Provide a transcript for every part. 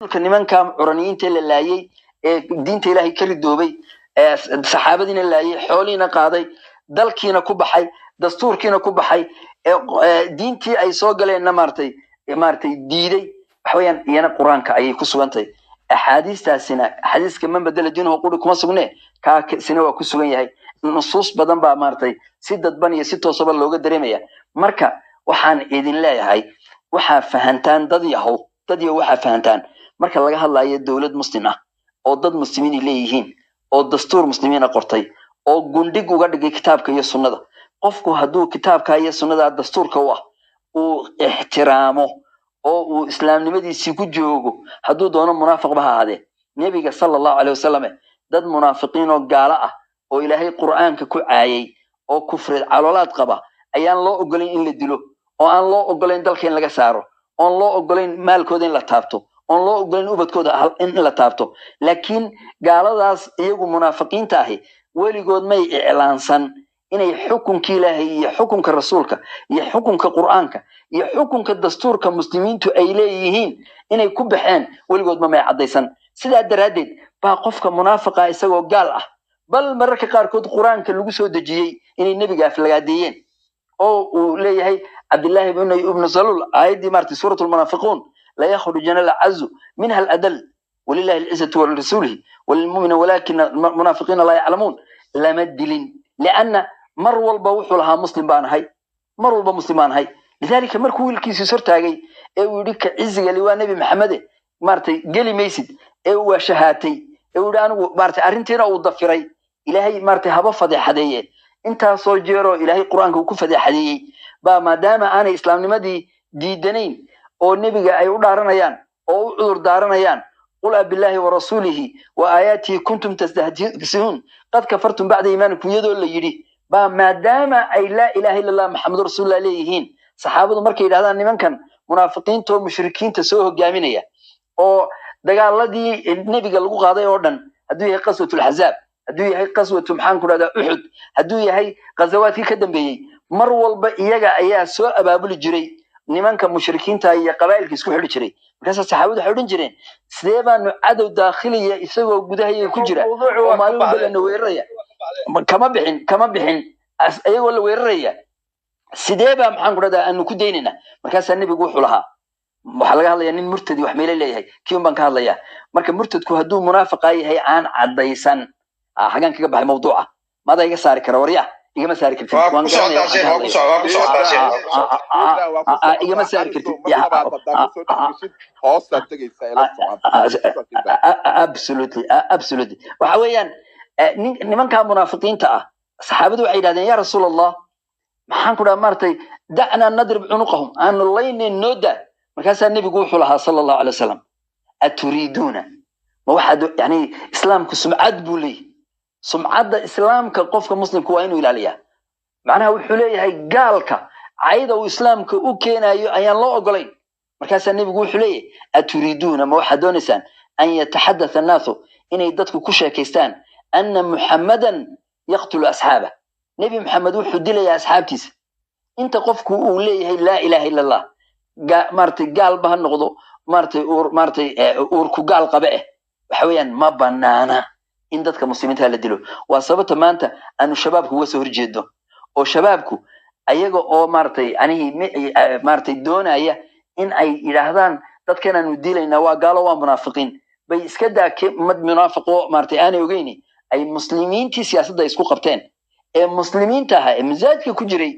nimanka curaniyiinta la laayay ee diinta Ilaahay ka ridoobay ee saxaabadiina laayay xooliina qaaday dalkiina ku baxay dastuurkiina ku baxay diintii ay soo galeenna maartay diiday waxayaan iyana quraanka ay ku sugantay axaadiistaasina xadiiska man badala diinahu quri kuma sugne ka sina waa ku sugan yahay nusuus badan baa maartay si dadban iyo si toosaba looga dareemaya marka waxaan idin leeyahay waxa fahantaan dad yahow waxa fahantaan marka laga hadlayo dawlad muslim ah oo dad muslimiin leeyihiin oo dastuur muslimiina qortay oo gundig uga dhigay kitaabka iyo sunnada qofku haduu kitaabka iyo sunnada dastuurka uu ixtiraamo oo uu islaamnimadiisa ku joogo haduu doono munaafiq ba ahaade nabiga sallallahu alayhi wasallam dad munaafiqiin oo gaala ah oo ilaahay quraanka ku caayay oo kufri caloolaad qaba ayaan loo ogolayn in la dilo oo aan loo ogolayn dalka in laga saaro oo loo ogolayn maalkooda in la taabto oo loo ogolayn ubadkooda in la taabto laakiin gaaladaas iyagu munaafiqiinta ahi weligood may iclaansan inay xukunka Ilaahay iyo xukunka rasuulka iyo xukunka quraanka iyo xukunka dastuurka muslimiintu ay leeyihiin inay ku baxeen weligood ma may cadaysan sida daraadeed baa qofka munaafiqa isagoo gaal ah bal mararka qaarkood quraanka lagu soo dajiyay inay nabiga aflagaadeeyeen oo uu leeyahay Abdullah ibn Salul aayadii marti suuratul munaafiquun لا يخرجن العز منها الأدل ولله العزة ولرسوله وللمؤمن ولكن المنافقين لا يعلمون لما الدلين لأن مر والبوح لها مسلم بان هاي مر والبمسلمان هاي لذلك مركو الكيس سرتاغي او يدك عزق لوا نبي محمد مارتي قلي ميسد او شهاتي او دانو مارتي ارنتينا او ضفري إلهي مارتي هبا فضيحديه انت سو جيرو إلهي قرآنك وكو فضيحديه با ما دام انا اسلام نمدي ديدنين oo nabiga ay u dhaaranayaan oo u cudur daaranayaan qul billahi wa rasuulihi wa ayatihi kuntum tastahzi'un qad kafartum ba'da iimanikum yadoo la yiri ba maadaama ay la ilaaha illa allah muhammadur rasuulullah leeyihiin saxaabadu markay yiraahdaan nimankan munaafiqiinta oo mushrikiinta soo hogaaminaya oo dagaaladii nabiga lagu qaaday oo dhan haduu yahay qaswatul ahzab haduu yahay qaswatu maxaan ku raada uhud haduu yahay qazawaadkii ka dambeeyay mar walba iyaga ayaa soo abaabuli jiray nimanka mushrikiinta iyo qabaa'ilka isku xidhi jiray markaas saxaabadu waxay odhan jireen sidee baan cadow daakhiliya isagoo gudaha ku jira oo maalin walba la weeraraya kama bixin ayagoo la weeraraya sidee baa maxaan ku radaa aanu ku deynina markaas nabigu wuxuu lahaa waxa laga hadlayaa nin murtadi wax meelay leeyahay kiin baan ka hadlayaa marka murtadku haduu munaafiq yahay aan cadaysan xagan kaga baxay mawduuca maada iga saari kara wariya igama saari kartid waan igama saari kartid absolutely waxa weeyaan nimanka munaafiqiinta ah saxaabadu waxay yiraahdeen ya rasuulallah maxaan ku dhamartay da'na nadrib unuqahum aan laynin nooda markaas nabigu wuxuu lahaa sallallahu alayhi wasallam aturiduna ma waxad yani islaamku sumcad buu leeyahay sumcadda islaamka qofka muslimku waa inuu ilaaliyaa macnaha wuxuu leeyahay gaalka ayada uu islaamka u keenayo ayaan loo ogolayn markaas nabigu wuxuu leeyahay aturiduna ma waxa doonaysaan an yatahadatha an-nasu inay dadku ku sheekaystaan anna muhammadan yaqtulu ashaaba nabi muhammad wuxuu dilayaa asxaabtiisa inta qofku uu leeyahay la ilaha illa allah martay gaal ba noqdo martay uur ku gaal qabe waxa weeyaan ma banaana in dadka muslimiinta la dilo waa sababta maanta aanu shabaabku uga soo horjeedo oo shabaabku ayaga oo martay doonaya in ay yiraahdaan dadkan aanu dilayna waa gaalo waa munaafiqiin bay iska daakay mad munaafiqo martay aanay ogeyn ay muslimiintii siyaasadda isku qabteen ee muslimiinta ah ee misaajka ku jiray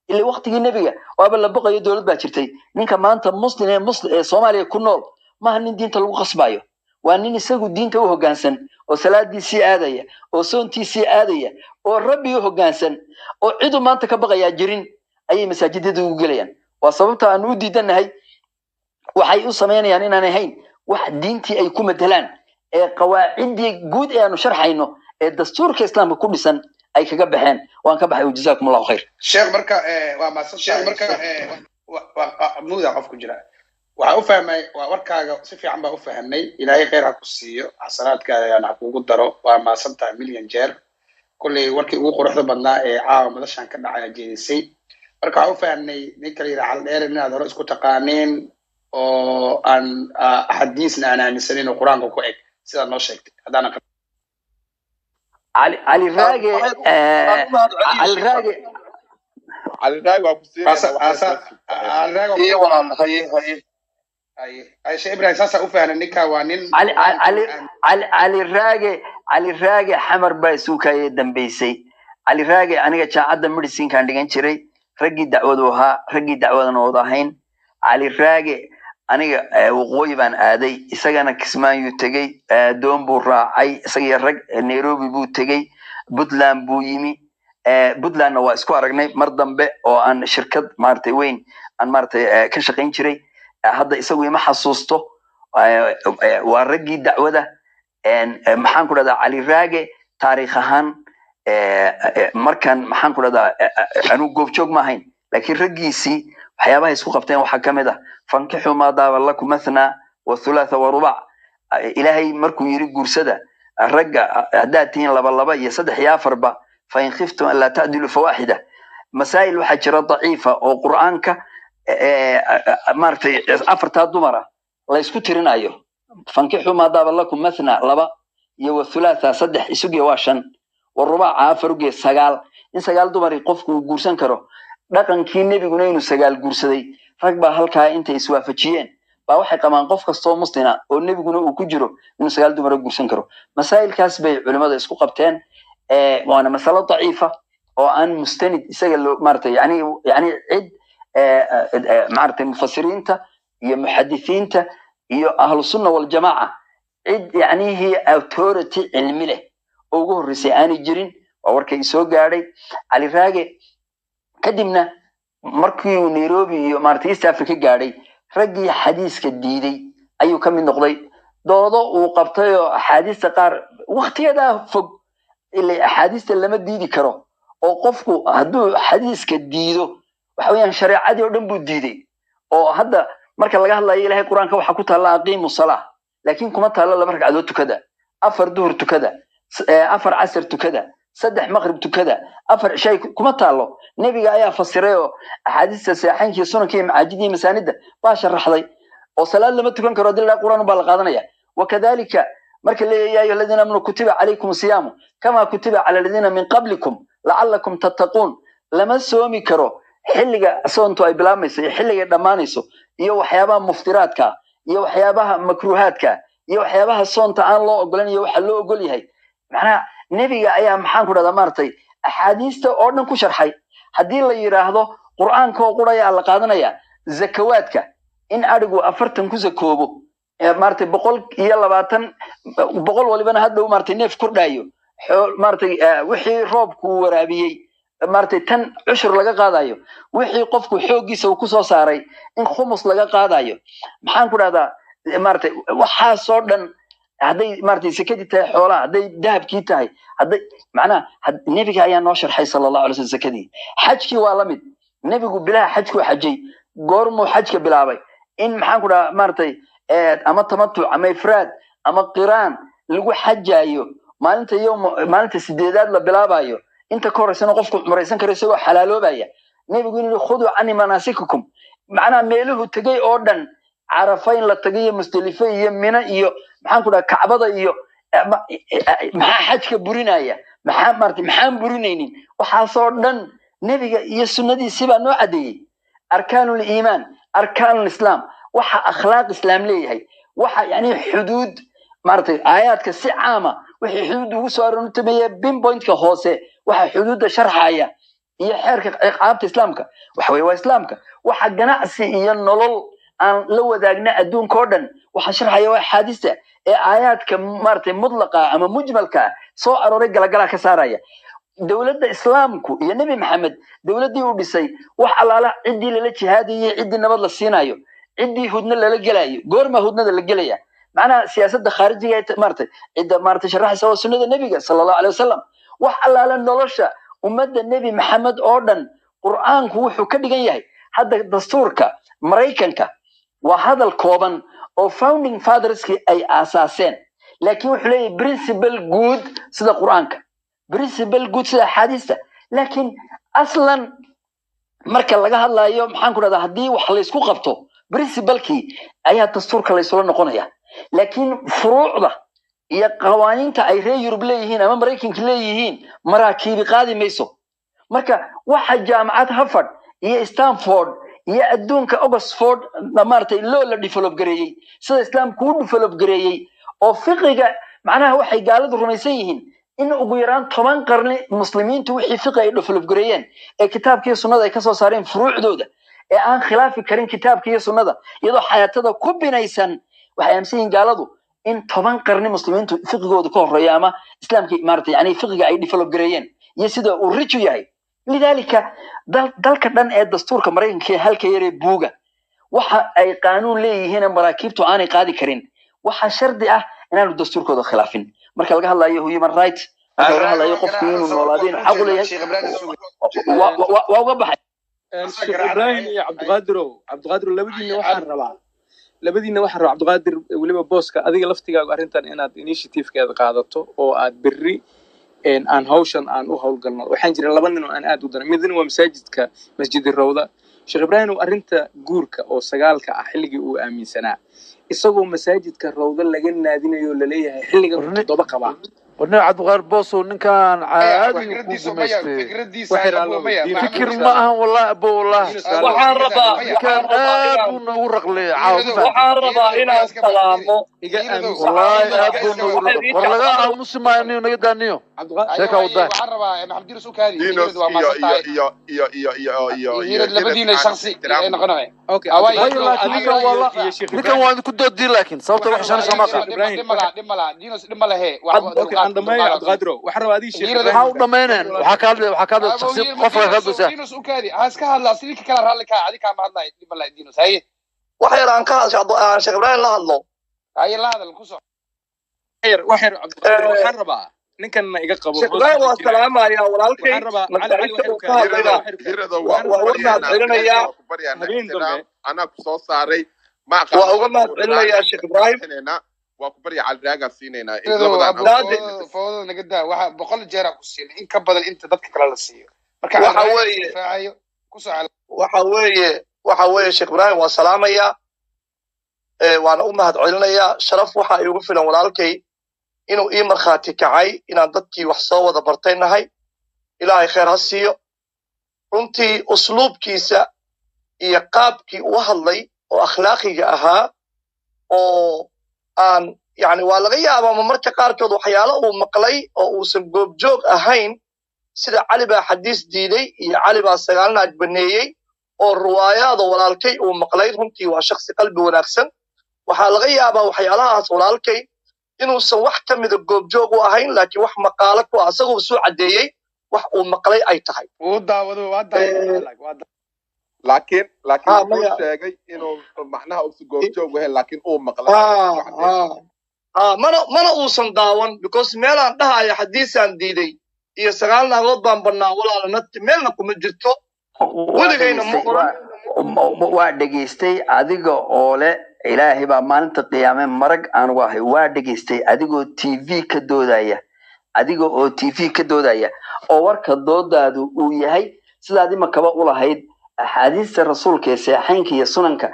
ilaa waqtigii nabiga waaba la baqayo dawlad baa jirtay ninka maanta muslim ee Soomaaliya ku nool ma nin diinta lagu qasbayo waa nin isagu diinta u hoggaansan oo salaadiisii aadaya oo soontiisii aadaya oo rabbi u hoggaansan oo ciidu maanta ka baqaya jirin ayay masaajidada ugu galayaan waa sababta aan u diidanahay waxay u sameeyaan inaan ahayn wax diintii ay ku matalaan ee qawaacidii guud ee aanu sharxayno ee dastuurka islaamka ku dhisan ay kaga baxeen waan ka baxay jazakumullahu khayr sheekh marka waa maasan sheekh marka muuda qof ku jira waxa u fahmay waa warkaaga si fiican baa u fahamnay ilaahay khayr ha ku siiyo xasanaadkaaga aan kugu daro waa maasantaa milyan jeer kulli warkii ugu quruxda badnaa ee caawa madashan ka dhacay jeedisay marka waxa u fahamnay nin kale ila hal dheer inaad hore isku taqaaneen oo aan xadiisna aan aaminsanin oo qur-aanka ku eg sidaad noo sheegtay haddaan علي الراقي علي الراقي علي الراقي sheekh ibrahim saasa u fahna ninka waa nin علي الراقي حمر بايسوكا يدنبيسي علي الراقي aniga jaacada medicine kan dhigan jiray ragii dacwadan wadahayn علي الراقي aniga waqooyi baan aaday isagana kismaayo tagay doon buu raacay isaga rag Nairobi buu tagay Puntland buu yimi Puntlandna waa isku aragnay mar dambe oo aan shirkad maartay weyn aan maartay ka shaqeyn jiray hadda isagu ima xasuusto waa ragii dacwada maxaan ku dhadaa علي الراقي taariikh ahaan markan maxaan ku dhadaa anu goobjoog ma ahayn laakiin ragiisii waxyaabaha isku qabteen waxa kamid ah fankixu ma daaba lakum mathna wa thulatha wa ruba' ilaahay markuu yiri guursada ragga hadaa tiin laba iyo saddex iyo afarba fa in khiftum alla ta'dilu fawahida masaa'il waxa jira daciifa oo quraanka maartay afarta dumara la isku tirinayo fankixu ma daaba lakum mathna laba iyo wa thulatha saddex isugu waa shan wa ruba' afar ugu sagaal in sagaal dumari qofku guursan karo dhaqankii nabiguna inuu sagaal guursaday rag baa halkaa intay iswaafajiyeen baa waxay qabaan qof kastoo muslina oo nabiguna uu ku jiro inuu sagaal dumar guursan karo masaa'ilkaas bay culimada isku qabteen waana mas'alo daciifa oo aan mustanid isaga loo maartay yani cid maartay mufassiriinta iyo muhaddithiinta iyo ahlu sunna wal jamaa cid yani hi authority cilmi leh oo ugu horeysay aan jirin waa warkay soo gaaray علي الراقي kadibna markii uu Nairobi iyo maartay East Africa gaaray ragii xadiiska diiday ayuu ka mid noqday doodo uu qabtay oo xadiista qaar waqtiyada fog ilaa xadiista lama diidi karo oo qofku hadduu xadiiska diido waxa weeyaan shariicadii oo dhan buu diiday oo hadda marka laga hadlayo Ilaahay Quraanka waxa ku taala aqiimu salaah laakiin kuma taala laba ragcadood tukada afar duhur tukada afar casr tukada saddex maqrib tukada afar shay kuma taalo nabiga ayaa fasiray oo axaadiista saxiixaynka sunankii maajidii masaanida baa sharaxday oo salaad lama tukan karo dilaa quraan baa la qaadanaya wakadalika marka leeyahay alladina amanu kutiba alaykum siyamu kama kutiba ala alladina min qablikum la'allakum tattaqun lama soomi karo xilliga soonto ay bilaabmayso xilliga dhamaanayso iyo waxyaabaha muftiraadka iyo waxyaabaha makruuhaadka iyo waxyaabaha soonta aan loo ogolan iyo waxa loo ogol yahay macnaha nabiga ayaa maxaan ku dhadaa maartay axaadiista oo dhan ku sharxay hadii la yiraahdo quraanka oo quraya la qaadanaya zakawaadka in arigu 40 ku zakoobo maartay 120 walibana hadhow maartay neef kordhayo maartay wixii roobku waraabiyay maartay tan cushur laga qaadayo wixii qofku xoogiisa uu ku soo saaray in khumus laga qaadayo maxaan ku dhadaa maartay waxa soo dhan haday maartay sakadi tahay xoolaha haday dahabkii tahay haday macna nabiga ayaa noo sharxay sallallahu alayhi wasallam sakadi xajki waa lamid nabigu bilaa xajku xajay goormo xajka bilaabay in maxaan ku dhadaa maartay ama tamattu ama ifraad ama qiraan lagu xajaayo maalinta sideedaad la bilaabayo inta ka horeysana qofku umraysan karo isagoo xalaaloobaya nabigu inuu khudu ani manasikukum macna meeluhu tagay oo dhan عرفين لا تجيه مستلفين يمنا إيو محن كذا كعبة إيو مح حج كبرينايا محن برينين وحصلنا نبي يسون دي سبع نوع دي أركان الإيمان أركان الإسلام وح أخلاق إسلام ليه هي وح يعني حدود مرتي آيات كسعامة وح حدود وصار نتبيه بين بوينت كهوسة وح حدود شرحية هي حركة عقابة إسلامك وحوي إسلامك وح جناس هي النلل aan la wadaagna adduunka oo dhan waxa sharxaya waa xadiista ee aayaadka maartay mudlaqa ama mujmalka soo arooray galagala ka saaraya dawladda islaamku iyo nabi maxamed dawladii uu dhisay wax alaala cidii la jihaadiyay cidii nabad la siinayo cidii hudna la galayo goorma hudnada la galaya macna siyaasadda khaarijiga ee maartay sharaxaysa waa sunnada nabiga sallallahu alayhi wasallam wax alaala nolosha ummadda nabi maxamed oo dhan quraanku wuxuu ka dhigan yahay hadda dastuurka mareykanka وهذا الكوبان أو founding fathers أي أساسين لكن وحلي principle good سيدا قرآنك principle good سيدا حديثة لكن أصلا مركز لقاها الله يوم حنكر هذا هدي وحلي سكو قبطه principalkii ayaa dastuurka la isula noqonaya laakiin furuucda iyo qawaaniinta ay reer Yurub leeyihiin ama Mareykanka leeyihiin maraakiib qaadi mayso marka waxa jaamacad Harvard iyo Stanford iyo adduunka Oxford maartay loo la develop gareeyay sida islaamku u develop gareeyay oo fiqiga macnaha waxay gaaladu rumaysan yihiin in ugu yaraan 10 qarni muslimiintu wixii fiqi ay develop gareeyeen ee kitaabkii sunnada ay ka soo saareen furuucdooda ee aan khilaafi karin kitaabkii sunnada iyadoo xayaatada ku binaysan waxay aaminsan gaaladu in 10 qarni muslimiintu fiqigooda ka horeeya ama islaamkii maartay yani fiqiga ay develop gareeyeen iyo sida uu rijo yahay lidalika dalka dhan ee dastuurka Mareykanka halka yare buuga waxa ay qaanuun leeyihiin maraakiibtu aanay qaadi karin waxa shardi ah inaanu dastuurkooda khilaafin marka laga hadlayo human rights marka laga hadlayo qofku inuu noolaadeen xaq u leeyahay waa uga baxay Sheikh Ibrahim iyo Cabdiqaadir labadiina waxaan rabaa Cabdiqaadir waliba booska adiga laftigaaga arrintan inaad initiative-keeda qaadato oo aad berri aan hawshan aan u hawlgalno waxaan jira laba nin oo aan aad u daran midna waa masaajidka Masjid Rawda Sheikh Ibrahim arrinta guurka oo sagaalka ah xilligii uu aaminsanaa isagoo masaajidka Rawda laga naadinayo la leeyahay xilliga todoba qaba ورنا عبد الغار بوسو إن كان عادي فكر معه والله أبو والله وحاربا كان أبو نورق لي وحاربا إلى السلام والله أبو نورق والله مسمى إنه نقدانيو شيك أوضح وحاربا محمد رسول كاري دينوس يا لبدينا شخصي نقنعه أوكي لكن وانا كنت أدي لكن صوت روح عشان سماقة دملا دينوس دملا هي أوكي عندما Cabdiqaadir waxa rabaa adii sheekh waxa u dhameynaan waxa ka hadlay shakhsi qof ka hadlaysa diinus u kaadi haaska hadla sidii kala raali ka adika ma hadlay dibala diinus hay waxa yar aan ka hadlay Sheikh Ibrahim la hadlo hay la hadal ku soo waxa Cabdiqaadir waxaan rabaa ninkan iga qabo Sheikh Ibrahim waa salaamaya walaalkay waxaan rabaa Ali ana ku soo saaray ma aqaan waa uga mahadcelinayaa Sheikh Ibrahim وكبري على الرجال سينينا فوضى نجدا واحد بقول جارة كوسين إن كبر أنت ضدك كلا للسيو وحوي شيخ إبراهيم والسلام يا وأنا أمهد علينا شرف وحا يوقفنا ولالكي إنه إيمر خاتي كعي إن ضدكي وحصاوة دبرتين هاي إلهي خير هالسيو runtii usluubkiisa iyo qaabkii u hadlay oo akhlaaqiga ahaa oo aan yani waa laga yaabaa marka qaarkood waxyaalo uu maqlay oo uusan goobjoog ahayn sida Cali baa xadiis diiday iyo Cali baa sagaalnaad baneeyay oo riwaayado walaalkay uu maqlay runtii waa shakhsi qalbi wanaagsan waxa laga yaabaa waxyaalahaas walaalkay inuusan wax ka mid goobjoog u ahayn laakiin wax maqaalo ku asagoo soo cadeeyay wax uu maqlay ay tahay uu daawado laakiin uu sheegay inuu macnaha uu goobjoog yahay laakiin uu maqlay mana uusan daawan because meelaan dhahayo xadiisaan diiday iyo sagaal naagood baan banaa walaalana meelna kuma jirto waligayna ma oran waa dhageystay adiga oo le ilaahay baa maalinta qiyaamee marag aan wahay waa dhageystay adigoo TV ka doodaya oo warka doodaadu uu yahay sidaadii makaba u lahayd axaadiista rasuulka ee saxiixaynka iyo sunanka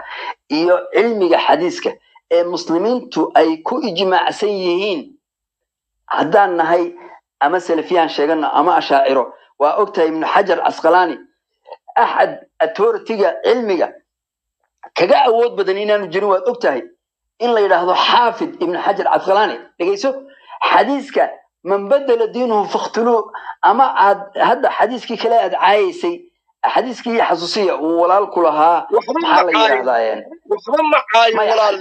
iyo cilmiga xadiiska ee muslimiintu ay ku ijmaacsan yihiin haddaan nahay ama salafiyaan sheegano ama ashaaciro waa ogtahay ibn Hajar Asqalani ahad authority-ga cilmiga kaga awood badan inaanu jirin waad ogtahay in la yiraahdo Xaafid ibn Hajar Asqalani dhageyso xadiiska man badala diinuhu faqtulu ama hadda xadiiskii kale aad caayisay حديثكي حساسية walaalku lahaa waxa la yiraahdaa waxba ma caayo walaal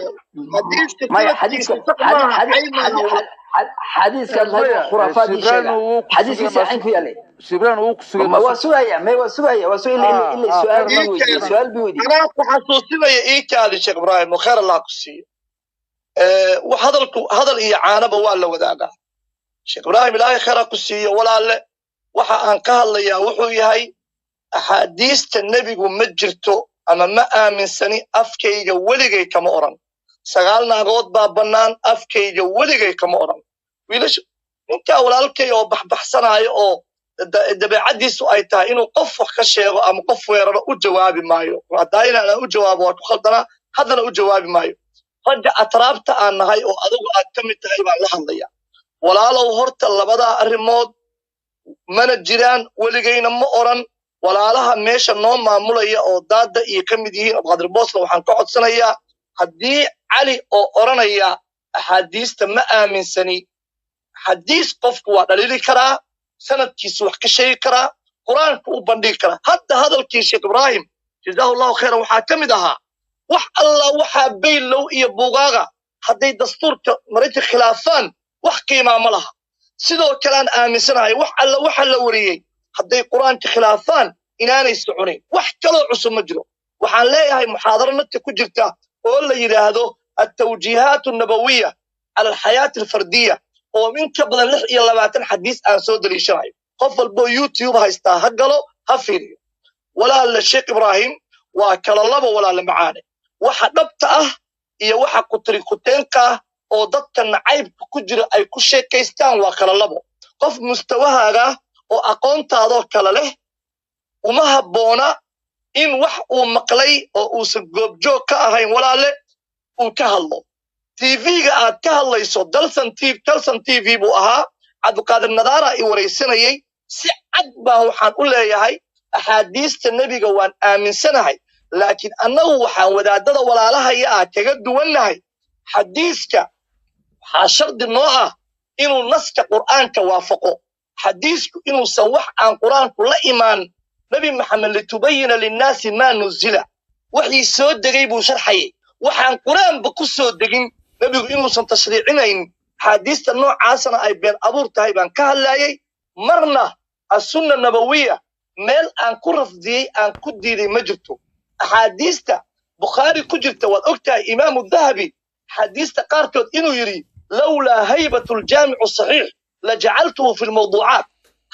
حديثك هذا خرافات حديث صحيح في عليه شبران وقصوا ما وسويا إلا سؤال بيودي أنا حسوسي إيكالي شيخ إبراهيم وخير الله كسي وهذا الإعانة بوال وذاك شيخ إبراهيم لا خير كسي ولا لا وحا أنكه الله يا وحوي هاي أحاديث النبي ومجرته أما ما آمن سني أفكي ولغي كما أوران سغالنا غود بابنان أفكي ولغي كما أوران ويلش إنك أولالكي أو بحسناي أو دبعديسو أي تا إنو قف كشيغو أم قف ويرانو أجوابي مايو وداينا أنا أجواب واتخلطنا haddana u jawaabi maayo ragga atraabta aan nahay oo adigu aad ka mid tahay baan la hadlaya walaalow horta labadaa arrimood mana jiraan weligayna ma oran walaalaha meesha noo maamulaya oo daada iyo ka mid yihiin abqaadir boosna waxaan ka codsanayaa haddii cali oo oranaya axaadiista ma aaminsani xadiis qofku waa dhaliili karaa sanadkiisu wax ka sheegi karaa qur-aanku u bandhigi karaa hadda hadalkii sheekh ibraahim jazaahu allahu khayran waxaa ka mid ahaa wax alla waxaa baylow iyo buugaaga hadday dastuurka marinta khilaafaan wax qiimaa ma laha sidoo kale aan aaminsanahay wax alla waxa la wariyey hadday qur-aanka khilaafaan inaanay soconin wax kaloo cusub ma jiro waxaan leeyahay muxaadaro nadka ku jirta oo la yidhaahdo التوجيهات النبوية على الحياة الفردية ومن قبل 26 حديث عن سود الشرعي قفل بو يوتيوب هايستا هقلو هفيريو ولا الشيخ إبراهيم وكال الله ولا لمعاني وحدبت إيا وحا قطري قطينكا oo dadka nacaybka ku jira ay ku sheekaystaan waa kala labo qof mustawahaaga oo aqoontaadoo kala leh uma habboona in wax uu maqlay oo uusan goobjoog ka ahayn walaale uu ka hadlo TV-ga aad ka hadlayso dalsan TV buu ahaa cabdiqaadir nadaara i waraysanayay si cad baa waxaan u leeyahay axaadiista nebiga waan aaminsanahay laakiin annagu waxaan wadaadada walaalahaya ah kaga duwannahay xadiiska waxaa shardi noo ah inuu naska qur'aanka waafaqo xadiisku inuusan wax aan qur'aanku la imaan nabi maxamed litubayina linnaasi maa nuzila wixii soo degay buu sharxayay waxaan qur'aanba ku soo degin nabigu inuusan tashriicinayn xadiista noocaasana ay been abuur tahay baan ka hadlayay marna as-sunna nabawiya meel aan ku rafdiyey aan ku diiday ma jirto axaadiista bukhaari ku jirta waad ogtahay imaamu dahabi xadiista qaarkood inuu yidhi لولا هيبة الجامع الصحيح لجعلته في الموضوعات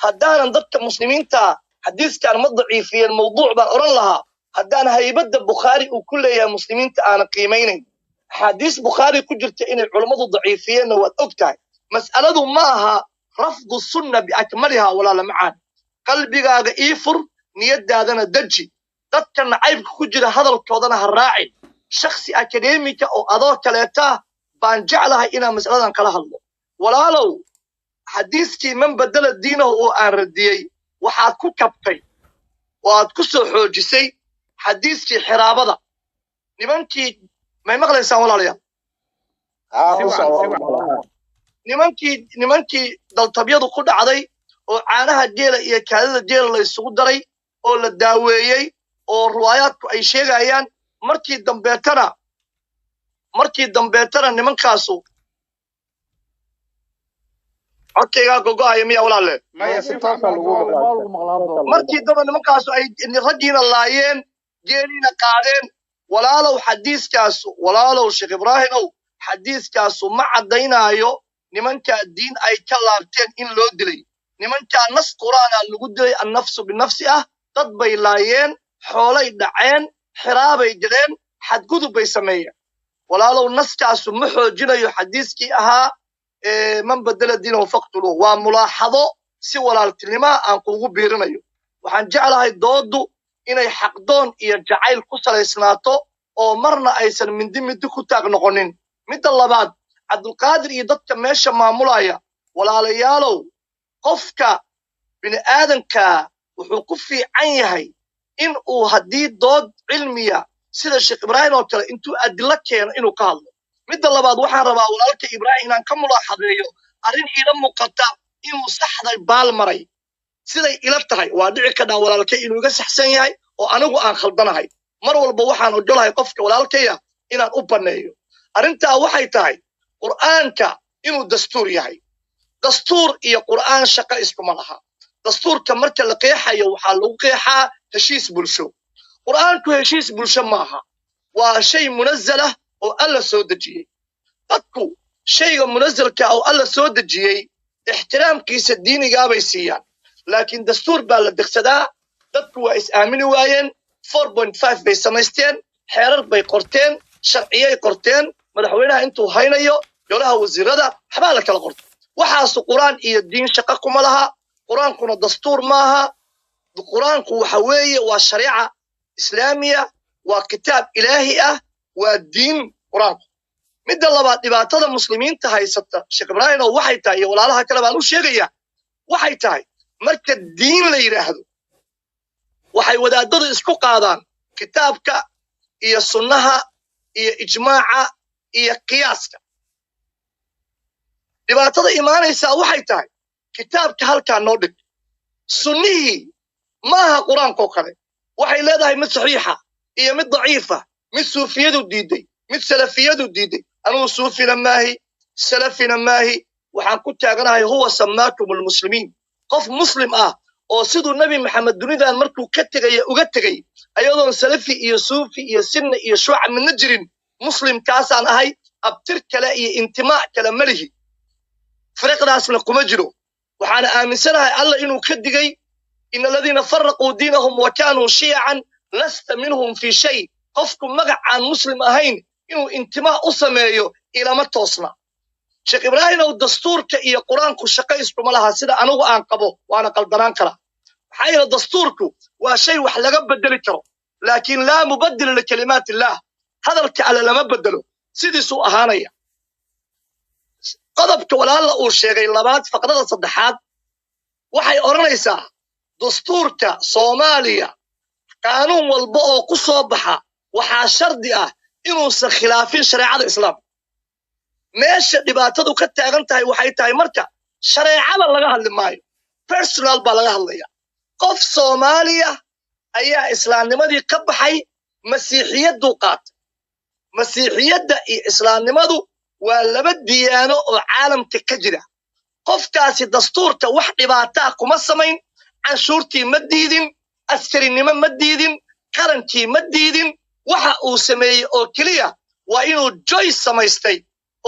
هدانا ضدك مسلمين تا حديث كان مضعي في الموضوع بأوران لها هدانا هيبة البخاري وكل يا مسلمين تا أنا قيمين حديث بخاري كجرت إن العلماء الضعيفين والأبتاع مسألة معها رفض السنة بأكملها ولا لمعان قلبي قاعد إيفر نيد هذا الدجي ضدك نعيب كجر هذا الكوضنا الراعي شخصي أكاديميك أو أضاك لأتاه baan jeclahay inaan mas'aladan kala hadlo walaalow xadiiskii man badala diinahu oo aan radiyey waxaad ku kabtay oo aad ku soo xoojisay xadiiskii xiraabada may maqlaysaan walaalayaal nimankii daltabyadu ku dhacday oo caanaha geela iyo kaadida geela la isugu daray oo la daaweeyey oo riwaayaadku ay sheegayaan markii dambeetana nimankaasu codkaygaa gogo'aya miya walaalle markii dambe nimankaasu ay raggiina laayeen geeliina qaadeen walaalow sheekh ibraahimow xadiiskaasu ma caddaynaayo nimankaa diin ay ka laabteen in loo dilay nimankaa nas qur'aana lagu dilay annafsu binafsi ah dad bay laayeen xoolay dhaceen xiraabay jireen xadgudub bay sameeyeen walaalow naskaasu ma xoojinayo xadiiskii ahaa man badala diinahu faqtuluuh waa mulaaxado si walaaltinima aan kuugu biirinayo waxaan jeclahay dooddu inay xaqdoon iyo jacayl ku salaysnaato oo marna aysan mindi ku taag noqonin midda labaad cabdulqaadir iyo dadka meesha maamulaya walaalayaalow qofka bini aadankaa wuxuu ku fiican yahay in uu haddii dood cilmiya sida sheekh ibraahim oo kale intuu adilla keeno inuu ka hadlo midda labaad waxaan rabaa walaalka ibraahim inaan ka mulaaxadeeyo arrin ila muuqata inuu saxday baal maray siday ila tahay waa dhici ka dhaa walaalkay inuu iga saxsan yahay oo anigu aan khaldanahay mar walba waxaan ogolahay qofka walaalkaya inaan u banneeyo arrintaa waxay tahay qur'aanka inuu dastuur yahay dastuur iyo qur'aan shaqo iskuma laha dastuurka marka la qeexayo waxaa lagu qeexaa heshiis bulsho qur'aanku heshiis bulsho maaha waa shay munazalah oo alla soo dejiyey dadku shayga munazalka oo alla soo dejiyey ixtiraamkiisa diinigaabay siiyaan laakiin dastuur baa la degsadaa dadku waa is aamini waayeen 4.5 bay samaysteen xeerar bay qorteen sharciyay qorteen madaxweynaha intuu haynayo golaha wasiirada waxbaa la kala qortay waxaasu qur'aan iyo diin shaqo kuma laha qur'aankuna dastuur maaha qur'aanku waxa weeye waa shariica islaamiya waa kitaab ilaahi ah ودين قرآن مدة الله بعد دبعتها المسلمين تهاي ستة شيخ إبراهيم أو واحد تاي ولا لها كلام عنو شيء واحد تاي مركز الدين اللي يرهدو waxay wadaadadu isku qaadaan kitaabka iyo sunnaha iyo ijmaaca iyo qiyaaska dhibaatada imaanaysa waxay tahay kitaabka halka noo dhig sunnihi maaha quraanka oo kale waxay leedahay mid saxiixa iyo mid daciifa mid suufiyadu diiday mid salafiyadu diiday anuu suufina maahi salafina maahi waxaan ku taaganahay huwa samaakumul muslimiin qof muslim ah oo sidoo nabi maxamed dunidan markuu ka tagay uga tagay ayadoo salafi iyo suufi iyo sunni iyo shuuc min jirin muslim kaasaan ahay abtir kale iyo intimaa kale malihi فرقنا kuma jiro waxaan aaminsanahay Allah inuu ka digay in alladina farqu diinahum wa kanu shi'an lasta minhum fi shay qofku magacaan muslim ahayn inuu intimaa u sameeyo ilama toosna Sheikh Ibrahim oo dastuurka iyo quraanku shaqaysto malaha sida anigu aan qabo waana qaldanaan kara xayra dastuurku waa shay wax laga bedeli karo laakiin la mubaddil li kalimaat Allah hadalka ala lama bedelo sidiisu ahaanaya qodobka walaal uu sheegay labaad faqrada saddexaad waxay oranaysaa dastuurka Soomaaliya qaanuun walba oo ku soo baxa waxa shardi ah inuu sa khilaafin shariicada islaam meesha dhibaatadu ka taagan tahay waxay tahay marka shariicada laga hadli maayo personal ba laga hadlaya qof Soomaaliya ayaa islaamnimadii ka baxay masiixiyadu qaatay masiixiyada iyo islaamnimadu waa laba diyaano oo caalamka ka jira qofkaasi dastuurka wax dhibaato kuma samayn canshuurtii ma diidin askarinimo ma diidin qarankii ma diidin waxa uu sameeyay oo kaliya waa inuu choice samaystay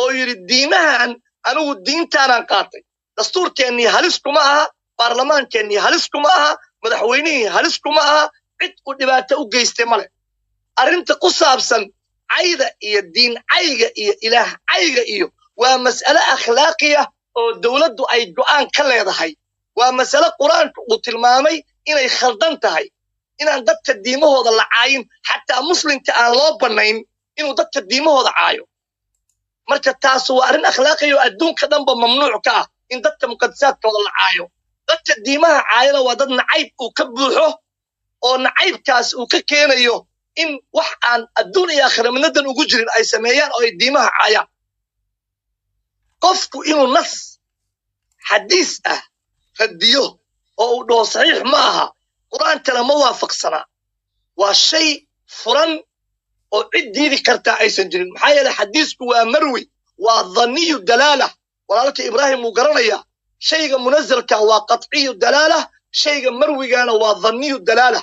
oo yiri diimahan anigu diintaan qaatay dastuurkeennii halis kuma aha baarlamaankeenii halis kuma aha madaxweynihii halis kuma aha cid u dhibaato u geystay male arrinta ku saabsan عيدة إيه الدين عيجة إيه إله عيجة إيه ومسألة أخلاقية أو دولة دو أي جوان كلا يضحي ومسألة قرآن وتلمامي إن يخلدن تهاي إن عندك الديمه هذا العاين حتى مسلم كأنلاب بنين إنه دك الديمه هذا عايو مركز تاسو أرن أخلاقي وأدون كذا بممنوع كا إن دك مقدسات هذا العايو دك الديمه عايلة ودد نعيب وكبوحه أو نعيب كاس وككينا يو in wax aan adduun aakhira minadan ugu jirin ay sameeyaan oo ay diimaha caayaan qofku inuu nas xadiis ah radiyo oo uu dhoo saxiix ma aha quraanka lama waafaqsana waa shay furan oo cid diidi karta aysan jirin maxaa yeelay xadiisku waa marwi waa dhanniyu dalaala walaalka Ibrahim uu garanaya shayga munazzalka waa qat'iyu dalaala shayga marwigana waa dhanniyu dalaala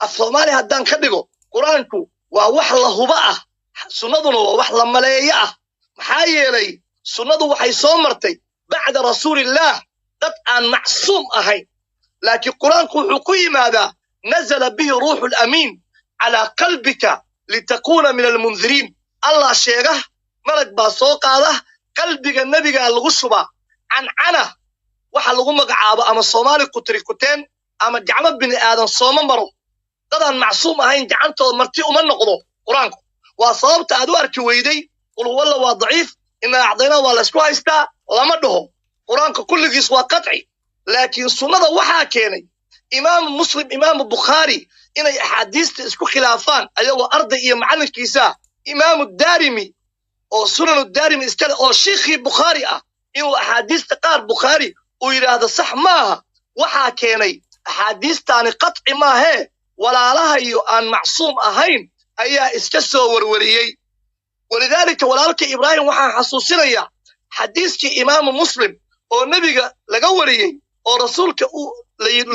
afsoomaali haddaan ka dhigo quraanku waa wax la huba ah sunnaduna waa wax la maleeyo ah maxaa yeelay sunnadu waxay soo martay bacda rasuulillah dad aan macsuum ahayn laakiin quraanku wuxuu ku yimaadaa nazala bihi ruuxul amiin ala qalbika litakuna min almunzirin allah sheega malag baa soo qaada qalbiga nabiga lagu shubaa cancana waxa lagu magacaabo ama Soomaali ku tiri kuteen ama gacmo bini aadan sooma maro dadaan macsuum ahayn gacantooda marti uma noqdo quraanku waa sababta aad u arki weyday qul walla waa daciif in acdayna waa la isku haystaa lama dhaho quraanka kulligiis waa qat'i laakiin sunnada waxa keenay imaam muslim imaam bukhari inay ahadiista isku khilaafaan ayagoo arday iyo macalinkiisa imaam daarimi oo sunan daarimi iskale oo sheekhi bukhari ah inuu ahadiista qaar bukhari uu yiraahdo sax maaha waxa keenay ahadiistaani qat'i maahe walaalaha iyo aan macsuum ahayn ayaa iska soo warwariyay walidaalka walaalka Ibrahim waxa xasuusinaya xadiiskii imaam muslim oo nabiga laga wariyay oo rasuulka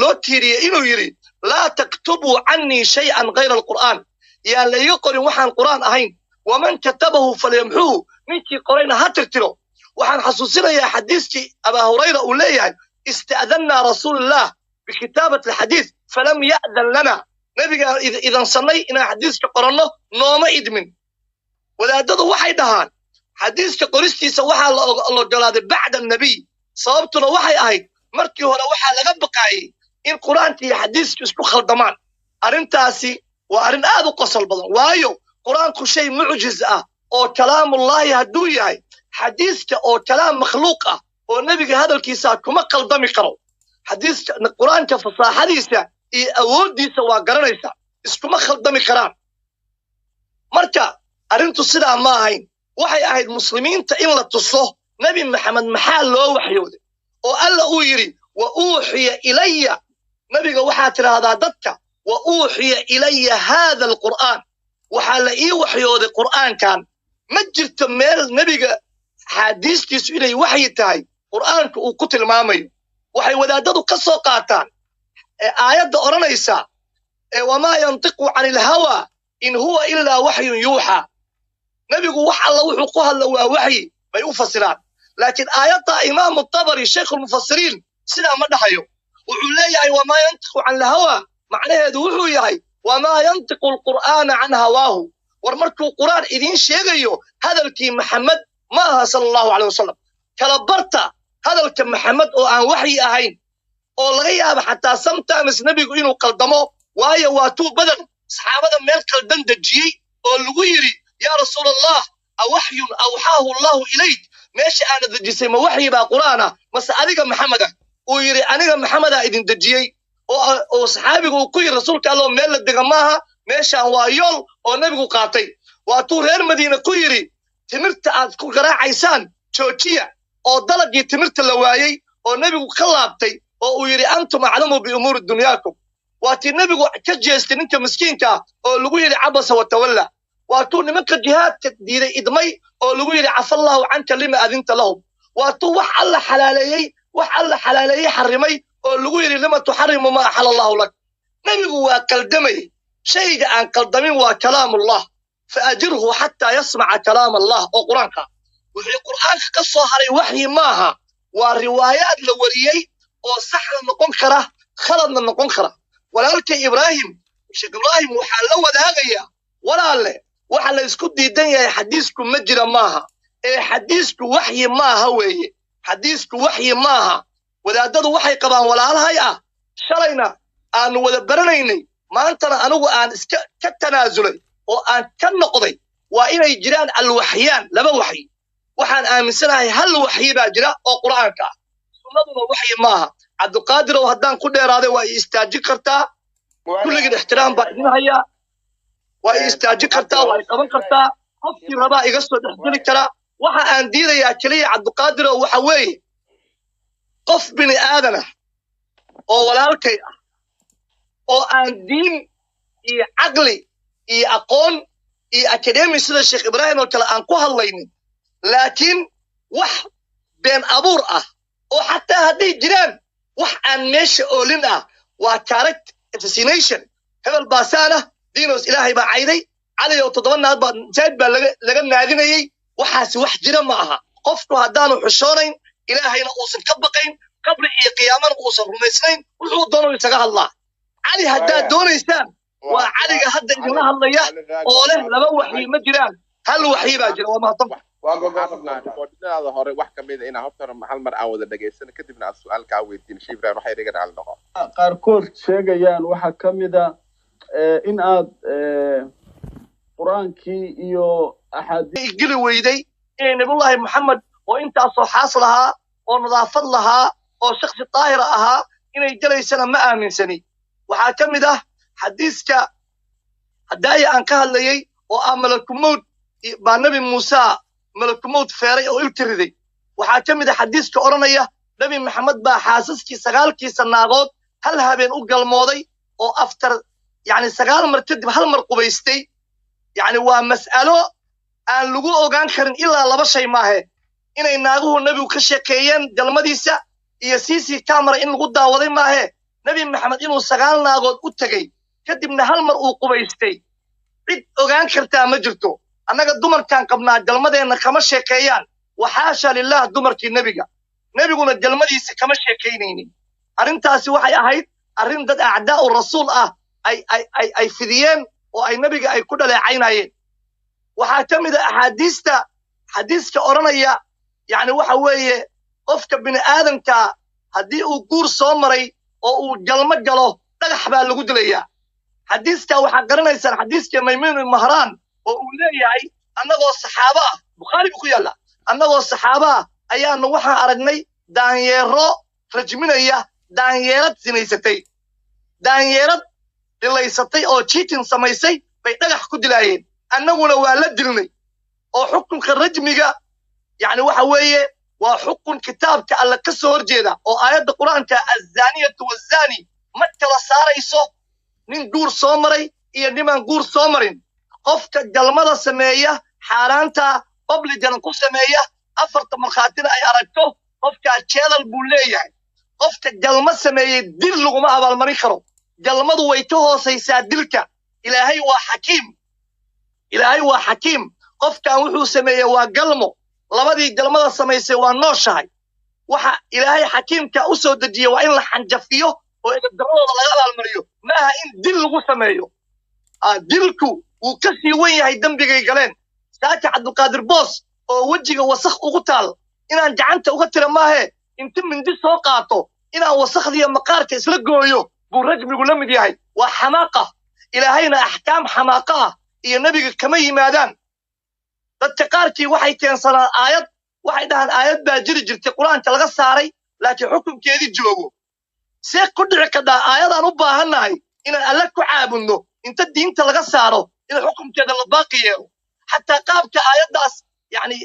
loo tiiriyay inuu yiri la taktubu anni shay'an ghayra alquran ya la yaqrin waxaan quraan ahayn waman katabahu falyamhu ninkii qorayna ha tirtiro waxaan xasuusinayaa xadiiskii Abu Hurayra uu leeyahay istaadanna rasuulullah بكتابة الحديث فلم يأذن لنا نبي إذا صني إن حديث قرنه نوم إدمن ولا دض وحي دهان حديث قرستي سوحا الله جلاله بعد النبي صابت له وحي أهي مركي هو وحا لغبقاي إن قرآن تي حديث اسكو خلدمان أرن تاسي وأرن آذو قصل بضان وايو quraanku shay mucjiz ah oo kalaamullaahi hadduu yahay xadiiska oo kalaam makhluuq ah oo nebiga hadalkiisa kuma qaldami karo xadiiska quraanka fasaaxadiisa iyo awoodiisa waa garanaysa iskuma khaldami karaan marka arrintu sidaa ma ahayn waxay ahayd muslimiinta in la tuso nabi maxamed maxaa loo waxyooday oo alla uu yiri wa uuxiya ilayya nabiga waxaa tiraahdaa dadka wa uuxiya ilayya hada alqur'aan waxaa la ii waxyooday qur'aankan ma jirto meel nabiga xadiistiisu inay waxyi tahay qur'aanka uu ku tilmaamayo waxay wadaadadu ka soo qaataan aayadda oranaysa wamaa yantiqu cani ilhawa in huwa ilaa waxyun yuuxa nabigu wax alla wuxuu ku hadla waa waxyi bay u fasiraan laakiin aayadda imaamu tabari sheekh almufassiriin sidaa ma dhahayo wuxuu leeyahay wamaa yantiqu can ilhawa macnaheedu wuxuu yahay wamaa yantiqu alqur'aana can hawaahu war markuu qur'aan idiin sheegayo hadalkii maxamed ma aha sala allahu caleyh wasalam kala barta hadalka maxamed oo aan waxyi ahayn oo laga yaabo xataa sometimes nabigu inuu qaldamo waayo waa tuu badan saxaabada meel qaldan dejiyey oo lagu yidhi yaa rasuul allah awaxyun awxaahu allahu ilayk meesha aana dejisay ma waxyi baa qur'aana mase adiga maxameda uu yidhi aniga maxamedaa idin dejiyey oo saxaabigu uu ku yidhi rasuulka alloo meel la dega maaha meeshaan waa yool oo nebigu qaatay waa tuu reer madiina ku yidhi timirta aad ku garaacaysaan joojiya oo dalagii timirta la waayey oo nebigu ka laabtay oo uu yidhi antum aclamu biumuuri dunyaakum waa tii nebigu ka jeestay ninka miskiinka oo lagu yidhi cabasa watawalla waa tuu nimanka jihaadka diiday idmay oo lagu yidhi cafallahu canka lima adinta lahum waa tuu wax alla xalaaleeyey xarrimay oo lagu yidhi lima tuxarimu ma axala allahu lak nebigu waa qaldamayey shayga aan qaldamin waa kalaamullah faajirhu xataa yasmaca kalaam allah oo qur'aanka wixii qur'aanka ka soo haray waxyi maaha waa riwaayaad la wariyey oo saxna noqon kara khaladna noqon kara walaalka ibraahim sheekh ibraahim waxaa la wadaagayaa walaalle waxa la isku diidan yahay xadiisku ma jira maaha ee xadiisku waxyi maaha weeye xadiisku waxyi maaha wadaadadu waxay qabaan walaalahay ah shalayna aanu wada baranaynay maantana anigu aan iska ka tanaasulay oo aan ka noqday waa inay jiraan alwaxyaan laba waxyi waxaan aaminsanahay hal waxyi baa jira oo qur'aanka ah sunnaduna waxyi maaha cabdiqaadirow haddaan ku dheeraaday waa i istaajin kartaa kulligin ixtiraam baa idin hayaa waa i istaajin kartaa waa i qaban kartaa qofkii rabaa iga soo dhexgeli karaa waxa aan diidayaa keliya cabdiqaadirow waxa weeye qof bini aadan ah oo walaalkay ah oo aan diin iyo caqli iyo aqoon iyo akademi sida sheekh ibraahim oo kale aan ku hadlaynin laakiin wax been abuur ah oo xataa hadday jiraan wax aan meesha oolin ah waa character assassination hebel baasaana diinos ilaahay baa cayday cali oo 7 naad baa zayd baa laga naadinayay waxaasi wax jira ma aha qofku haddaanu xushoonayn ilaahayna uusan ka baqayn qabri iyo qiyaamana uusan rumaysnayn wuxuu doono isaga hadlaa cali haddaad doonaysaan waa caliga hadda idinla hadlaya oo leh laba waxyi ma jiraan hal waxyi baa jira waa mahadsan koordinaada hore wax ka mid ah inaan horta hal mar aan wada dhageysano kadibna aan su'aal kaa weydiin Sheikh Ibrahim waxay dhigan hal noqon qaarkood sheegayaan waxa ka mid ah in aad quraankii iyo axaadiis geli weyday ee nabiyullaahi maxamed oo intaasoo xaas lahaa oo nadaafad lahaa oo shakhsi daahir ahaa inay gelaysana ma aaminsani waxaa ka mid ah xadiiska haddaaya aan ka hadlayey oo ah malakumowd baa nabi muuse malakumowd feeray oo iltiriday waxaa ka mid ah xadiiska odhanaya nabi maxamed baa xaasaskii 9kiisa naagood hal habeen u galmooday oo after yani 9 mar kadib hal mar qubaystay yani waa mas'alo aan lagu ogaan karin ilaa 2 shay maahe inay naaguhu nabigu ka sheekeeyeen galmadiisa iyo CC camera in lagu daawaday maahe nabi maxamed inuu 9 naagood u tagay kadibna hal mar uu qubaystay cid ogaan kartaa ma jirto annaga dumarkan qabnaa galmadeena kama sheekeeyaan waxaasha lillaah dumarkii nabiguna galmadiisa kama sheekeynaynin arrintaasi waxay ahayd arrin dad acdaa u rasuul ah ay fidiyeen oo ay nabiga ay ku dhaleecaynayeen waxaa ka mid ah xadiiska odhanaya yani waxa weeye qofka bini aadamka haddii uu guur soo maray oo uu galmo galo dhagax baa lagu dilayaa xadiiska waxaa garanaysaan xadiiska maymuun mahraan oo uu leeyahay annagoo saxaaba ah bukhaari buu ku yaallaa annagoo saxaaba ah ayaanu waxaan aragnay daanyeero rajminaya daanyeerad sinaysatay daanyeerad dhilaysatay oo cheating samaysay bay dhagax ku dilaayeen annaguna waa la dilnay oo xukunka rajmiga yani waxa weeye waa xukun kitaabka alla ka soo horjeeda oo aayadda quraanka azzaaniyatu wazzaani ma kala saarayso nin guur soo maray iyo niman guur soo marin qofka galmada sameeya xaaraanta publican ku sameeya afarta markhaatina ay aragto qofka jeedal buu leeyahay qofka galma sameeyay dil laguma abaalmarin karo galmadu way ka hoosaysaa dilka ilaahay waa xakiim qofkan wuxuu sameeyay waa galmo labadii galmada samaysay waa nooshahay waxa ilaahay xakiimka u soo dejiyay waa in la xanjafiyo oo edabdaradooda laga abaalmariyo maaha in dil lagu sameeyo dilku wuu ka sii wen yahay dembigay galeen saaka cabdulqaadir boos oo wejiga wasakh ugu taal inaan gacanta uga tira maahe inta mindi soo qaato inaan wasakhdiiyo maqaarka isla gooyo buu rajmigu la mid yahay waa xamaaqa ilaahayna axkaam xamaaqa ah iyo nebiga kama yimaadaan dadka qaarkii waxay keensanaan aayad waxay dhahaan aayad baa jiri jirtay qur-aanka laga saaray laakiin xukunkeedii joogo see ku dhici kadhaa aayadaan u baahannahay inaan alle ku caabudno inta diinta laga saaro in xukunkeeda la baaqi yeelo xataa qaabka aayaddaas yani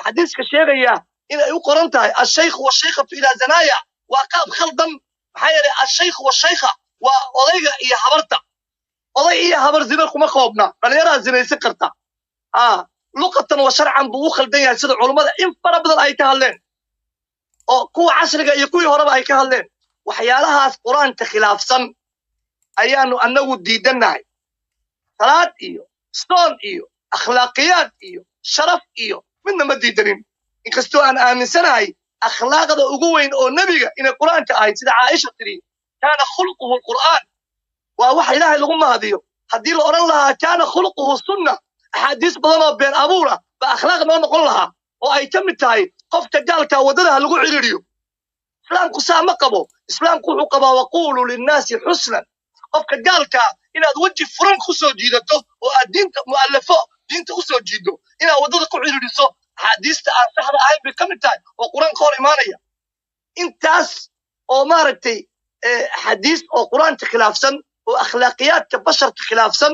xadiiska sheegaya inay u qoran tahay ashaykhu washaykhatu ilaa zanaaya waa qaab khaldan maxaa yeelay ashaykhu washaykha waa odayga iyo habarta oday iyo habar zina kuma koobna dhallinyaraa zinaysan karta luqatan wa sharcan buu u khaldan yahay sida culummada in fara badan ay ka hadleen oo kuwa casriga iyo kuwii horeba ay ka hadleen waxyaalahaas qur-aanka khilaafsan ayaanu annagu diidannahay salaad iyo soon iyo akhlaaqiyaad iyo sharaf iyo midna ma diidanin inkastoo aan aaminsanahay akhlaaqda ugu weyn oo nebiga inay qur-aanka ahayd sida caaisha tiri kaana khulquhu alqur'aan waa wax ilaahay lagu mahadiyo haddii la odhan lahaa kaana khulquhu sunna axaadiis badan oo been abuura baa akhlaaq noo noqon lahaa oo ay ka mid tahay qofka gaalka waddada ha lagu ciriiriyo islaamku saa ma qabo islaamku wuxuu qabaa waquulu linnaasi xusnan qofka gaalka inaad weji furan ku soo jiidato oo aad diinta mu'allafo diinta u soo jiido inaad waddada ku ciriiriso axaadiista aan saxda ahayn bay ka mid tahay oo qur-aanka hor imaanaya intaas oo maaragtay xadiis oo qur-aanka khilaafsan oo akhlaaqiyaadka basharka khilaafsan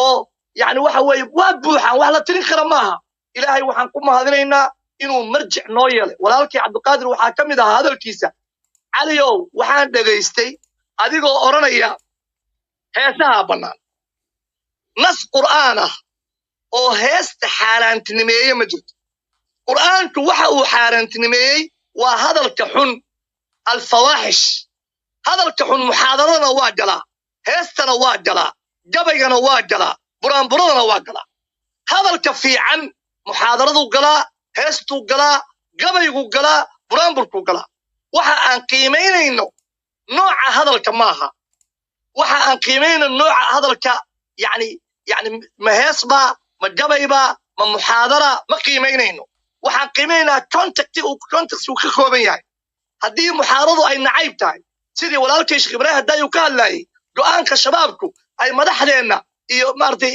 oo يعني waxa weeye waa buuxaan wax la tirin kara maaha ilaahay waxaan ku mahadinaynaa inuu marjic noo yeelay walaalkii cabdiqaadir waxaa ka mid ahaa hadalkiisa caliyow waxaan dhegaystay adigoo odhanaya heesaha bannaan nas qur'aan ah oo heesta xaaraantinimeeye ma jirto qur'aanku waxa uu xaaraantinimeeyey waa hadalka xun alfawaaxish hadalka xun muxaadaradana waa galaa heestana waa galaa gabaygana waa galaa buraanburadana waa galaa hadalka fiican muxaadaradu galaa heestuu galaa gabaygu galaa buraanburku galaa waxa aan qiimaynayno nooca hadalka maaha waxa aan qiimaynayno nooca hadalka yani ma hees baa ma gabay baa ma muxaadara ma qiimaynayno waxaan qiimaynaynaa context uu ka kooban yahay haddii muxaadaradu ay nacayb tahay sidii walaalkay sheekh ibraahim haddaayuu ka hadlaayay go'aanka shabaabku ay madaxdeenna iyo maartay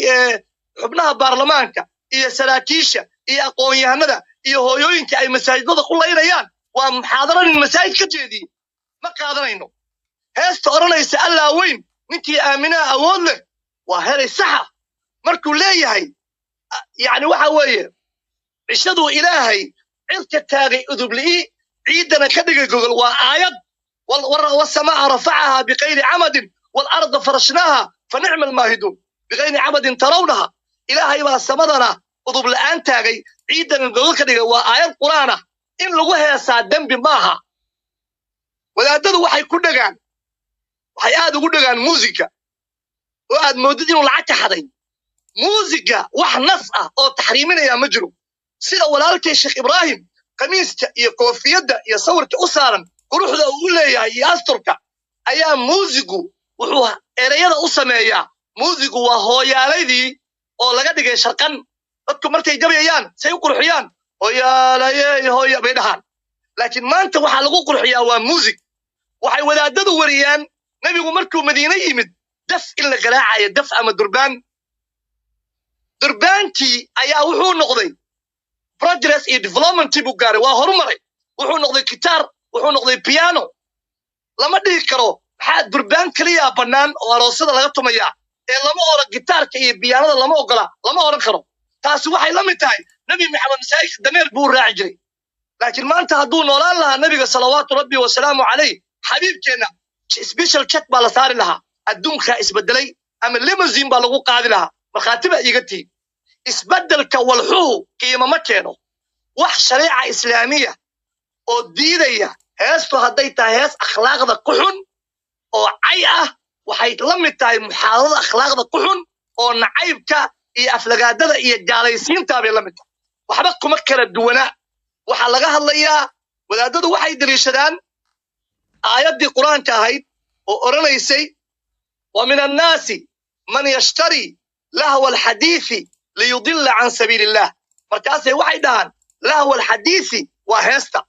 xubnaha baarlamaanka iyo saraakiisha iyo aqoon-yahanada iyo hooyooyinka ay masaajidada ku laynayaan waa muxaadaro nin masaajid ka jeediyey ma qaadanayno heesta odhanaysa allaa weyn ninkii aaminaha awood leh waa helay saxa markuu leeyahay yani waxa weeye cishaduu ilaahay cirka taagay udubli'i ciidana ka dhigay gogol waa aayad wasamaa rafacaha biqayri camadin waalarda farashnaaha fanicma almaahiduun بغير عمد ترونها إلهي ما سمدنا أضب الآن تاغي عيدا نقول كده وآيات قرآن إن لغوها سادن بماها ولا تدو وحي كدغان وحي آدو كدغان موسيقى وآد موددين والعكا حدين موسيقى وح نصأة أو تحريمين يا مجرو سيدا ولالك يا شيخ إبراهيم قميصك يا كوفيدا يا صورك أسارا قروح دا أقول يا أسترك أيام موسيقى وحوها إريادا أساميا muusigu waa hooyaalaydii oo laga dhigay sharqan dadku markay gabayayaan say u qurxiyaan hooyaalayey hooya bay dhahaan laakiin maanta waxaa lagu qurxiyaa waa muusig waxay wadaadadu wariyaan nebigu markuu madiine yimid daf in la garaacayo daf ama durbaan durbaantii ayaa wuxuu noqday progress iyo development buu gaaray waa horumaray wuxuu noqday gitaar wuxuu noqday piano lama dhihi karo maxaa durbaan kaliya bannaan oo aroosada laga tumayaa ee lama oran gitaarka iyo pianada lama oran karo taasi waxay la mid tahay nabi maxamed masaajidka dameer buu raaci jiray laakiin maanta hadduu noolaan lahaa nabiga salawaatu rabbi wasalaamu calayh xabiibkeenna special check baa la saari lahaa adduunkaa isbedelay ama limousine baa lagu qaadi lahaa markhaati baa iiga tihin isbedelka walxuhu qiimo ma keeno wax shariica islaamiya oo diidaya heestu hadday tahay hees akhlaaqda ku xun oo cay ah waxay la mid tahay muxaadada akhlaaqda ku xun oo nacaybka iyo aflagaadada iyo jaalaysiinta bay la mid tahay waxba kuma kala duwana waxaa laga hadlayaa wadaadadu waxay daliishadaan aayaddii qur-aanka ahayd oo oranaysay wa min annaasi man yashtari lahwa alxadiisi liyudilla can sabiili illah markaasay waxay dhahaan lahwa alxadiisi waa heesta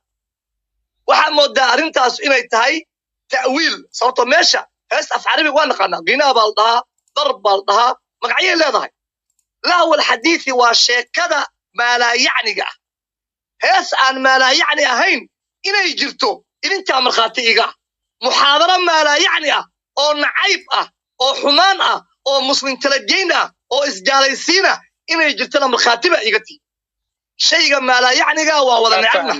waxaa moodaa arrintaas inay tahay ta'wiil sababtoo meesha heesta af carabiga waa naqaanaa ginaa baa la dhahaa darb baa la dhahaa magacyay leedahay lahwa alxadiisi waa sheekada maalaayacniga ah hees aan maalaayacni ahayn inay jirto idinkaa markhaati iga muxaadaro maalaayacni ah oo nacayb ah oo xumaan ah oo muslim kala geyn ah oo isjaalaysiin ah inay jirtana markhaati baa iga tii shayga maalaayacniga waa wada necabna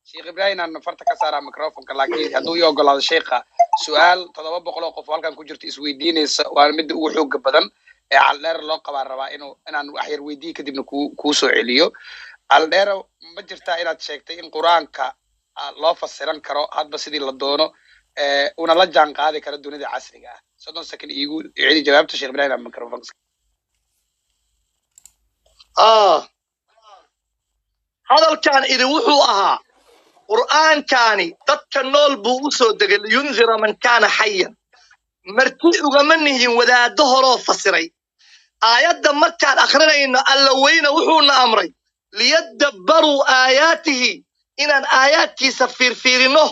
sheekh ibrahim aan farta ka saaraa microfonka laakiin hadduu ii ogolaado sheekha su'aal 700 oo qof halkan ku jirto isweydiinaysa waa midda ugu xooga badan ee caldheer loo qabaa rabaa inaan wax yar weydiiyo kadibna kuu soo celiyo caldheer ma jirtaa inaad sheegtay in qur-aanka loo fasiran karo hadba sidii la doono una la jaan qaadi karo dunida casriga ah 30 second iigu celi jawaabta sheekh ibrahim aan microfonka hadalkan idin wuxuu ahaa qur'aankani dadka nool buu u soo degay liyunzira man kaana xayan marti ugama nihin wadaaddo horoo fasiray aayadda markaan akhrinayno alla weyne wuxuuna amray liyadabbaruu aayaatihi inaan aayaadkiisa fiirfiirino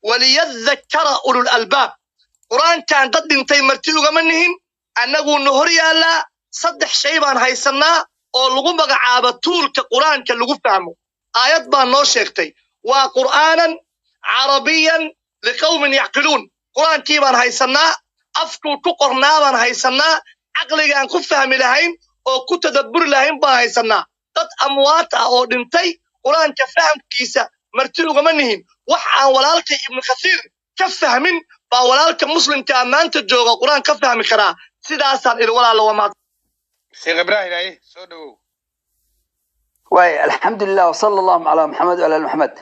waliyadakara ulul albaab qur'aankan dad dhintay marti ugama nihin annaguuna hor yaallaa 3 shay baan haysannaa oo lagu magacaabo tuulka qur'aanka lagu fahmo aayad baan noo sheegtay waa qur'aanan carabiyan liqawmin yacqiluun qur'aankii baan haysannaa afkuu ku qornaa baan haysannaa caqligaan ku fahmi lahayn oo ku tadabburi lahayn baan haysannaa dad amwaat ah oo dhintay qur'aanka fahamkiisa marti ugama nihin wax aan walaalkay ibnu kasiir ka fahmin baa walaalka muslimka maanta jooga qur'aan ka fahmi karaa sidaasaan idin walaalo wamaad sheekh ibrahim ay soo dhawow waay alxamdulilah wasala allahu calaa maxamed wala ali maxamed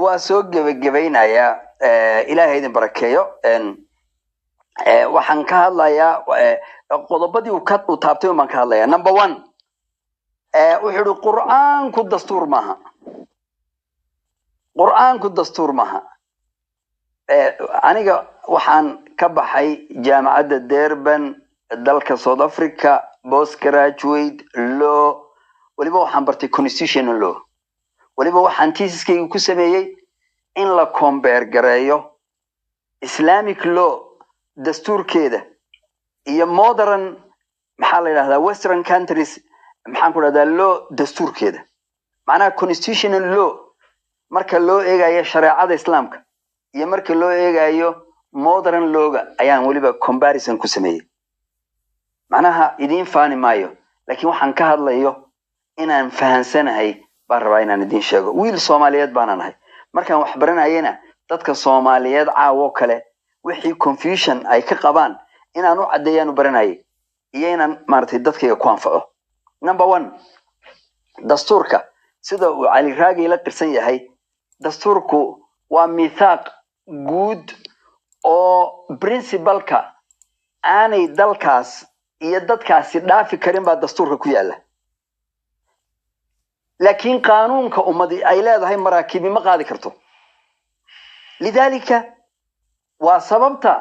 waa soo gebagabaynayaa ilaahay idin barakeeyo waxaan ka hadlayaa qodobadii uu taabtay baan ka hadlayaa number 1 wuxuu yidhi qur'aanku dastuur maaha qur'aanku dastuur maaha aniga waxaan ka baxay jaamacadda Durban dalka South Africa postgraduate law waliba waxaan bartay constitutional law waliba waxaan thesis-kayga ku sameeyay in la compare gareeyo Islamic law dastuurkeeda iyo modern maxaa la yiraahdaa western countries maxaan ku radaa law dastuurkeeda macnaha constitutional law marka loo eegayo shariicada islaamka iyo marka loo eegayo modern lawga ayaan waliba comparison ku sameeyay macnaha idin faani maayo laakiin waxaan ka hadlayo inaan fahansanahay baan rabaa inaan idin sheego wiil Soomaaliyeed baan nahay markaan wax baranayna dadka Soomaaliyeed caawo kale wixii confusion ay ka qabaan inaan u cadeeyaan u baranayay iyo inaan maartay dadkayga ku anfaco number 1 dastuurka sida uu Cali Raagi la tirsan yahay dastuurku waa miisaaq guud oo principalka aanay dalkaas iyo dadkaasi dhaafi karin baa dastuurka ku yaala laakiin qaanuunka ummadii ay leedahay maraakibi ma qaadi karto lidaalika waa sababta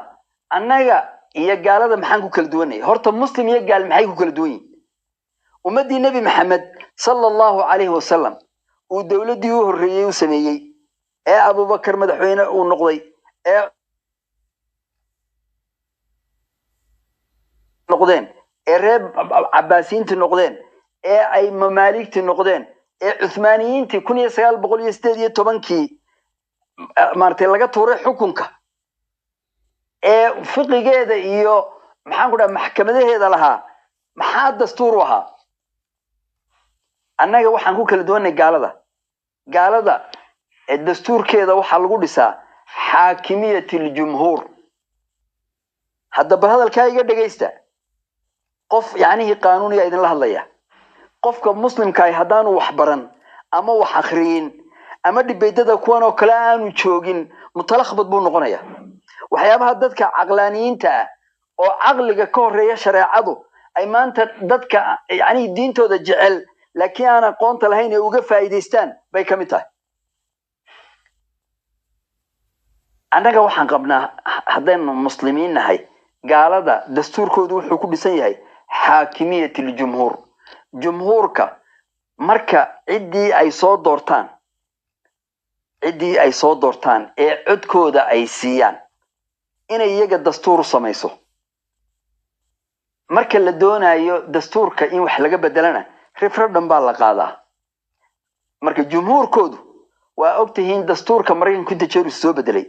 annaga iyo gaalada maxaan ku kala duwanay horta muslim iyo gaal maxay ku kala duwan yihiin ummadii nabi maxamed sallallahu alayhi wasallam uu dawladii u horeeyay u sameeyay ee abubakar madaxweyne uu noqday ee noqdeen ee reer cabaasiyiintii noqdeen ee ay mamaaligtii noqdeen ee cuthmaaniyiintii 1918 maartay laga tuuray xukunka ee fiqigeeda iyo maxaan ku dhahay maxkamadaheeda lahaa maxaa dastuur u ahaa annaga waxaan ku kala duwanay gaalada dastuurkeeda waxaa lagu dhisaa xaakimiyatil jumhuur haddaba hadalkaa iga dhegaysta qof yacnihii qaanuuniga idinla hadlaya qofka muslimka ah haddaanu wax baran ama wax akhriyin ama dhibaydada kuwan oo kale aanu joogin mutalakhabad buu noqonaya waxyaabaha dadka caqlaaniyiinta ah oo caqliga ka horeeya shareecadu ay maanta dadka yacnihii diintooda jecel laakiin aan aqoonta lahayn ee uga faa'iidaystaan bay ka mid tahay annaga waxaan qabnaa haddaynu muslimiin nahay gaalada dastuurkoodu wuxuu ku dhisan yahay xaakimiyatil jumhuur jumhuurka marka ciddii ay soo doortaan ee codkooda ay siiyaan inay iyaga dastuur u samayso marka la doonayo dastuurka in wax laga bedelana referendum baa la qaadaa marka jumhuurkoodu waa ogtihiin dastuurka maraykanku inta jeer soo bedelay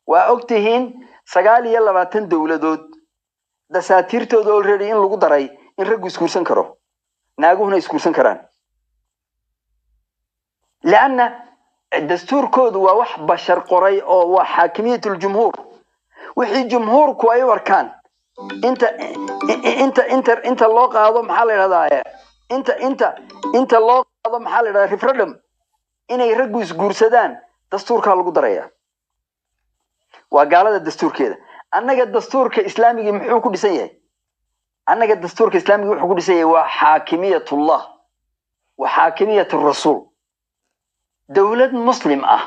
waa ogtihiin 29 dowladood dasaatiirtooda already in lagu daray in raggu iskuursan karo naaguhuna iskuursan karaan laana dastuurkoodu waa wax bashar qoray oo waa xaakimiyatul jumhuur wixii jumhuurku ay warkaan inta loo qaado maxaa la yiraahdaa inta loo qaado maxaa la yiraahdaa referendum inay raggu isguursadaan dastuurka lagu daraya waa gaalada dastuurkeeda annaga dastuurka islaamiga muxuu ku dhisan yahay annaga dastuurka islaamiga wuxuu ku dhisan yahay waa xaakimiyatullah wa xaakimiyatur rasuul dawlad muslim ah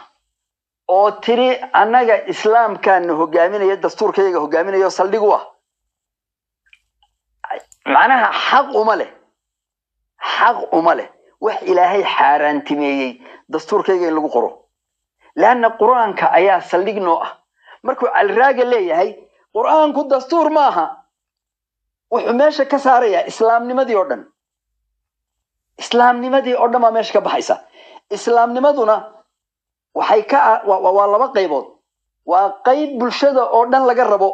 oo tiri annaga islaamkan hogaaminaya dastuurkayga hogaaminayo saldhig u ah macnaha xaq uma leh wax ilaahay xaaraantimeeyay dastuurkayga in lagu qoro laana quraanka ayaa saldhig noo ah markuu alraaga leeyahay quraanku dastuur ma aha wuxuu meesha ka saaraya islaamnimadii oo dhan ma meesha ka baxaysa islaamnimaduna waxay ka waa laba qaybood waa qayb bulshada oo dhan laga rabo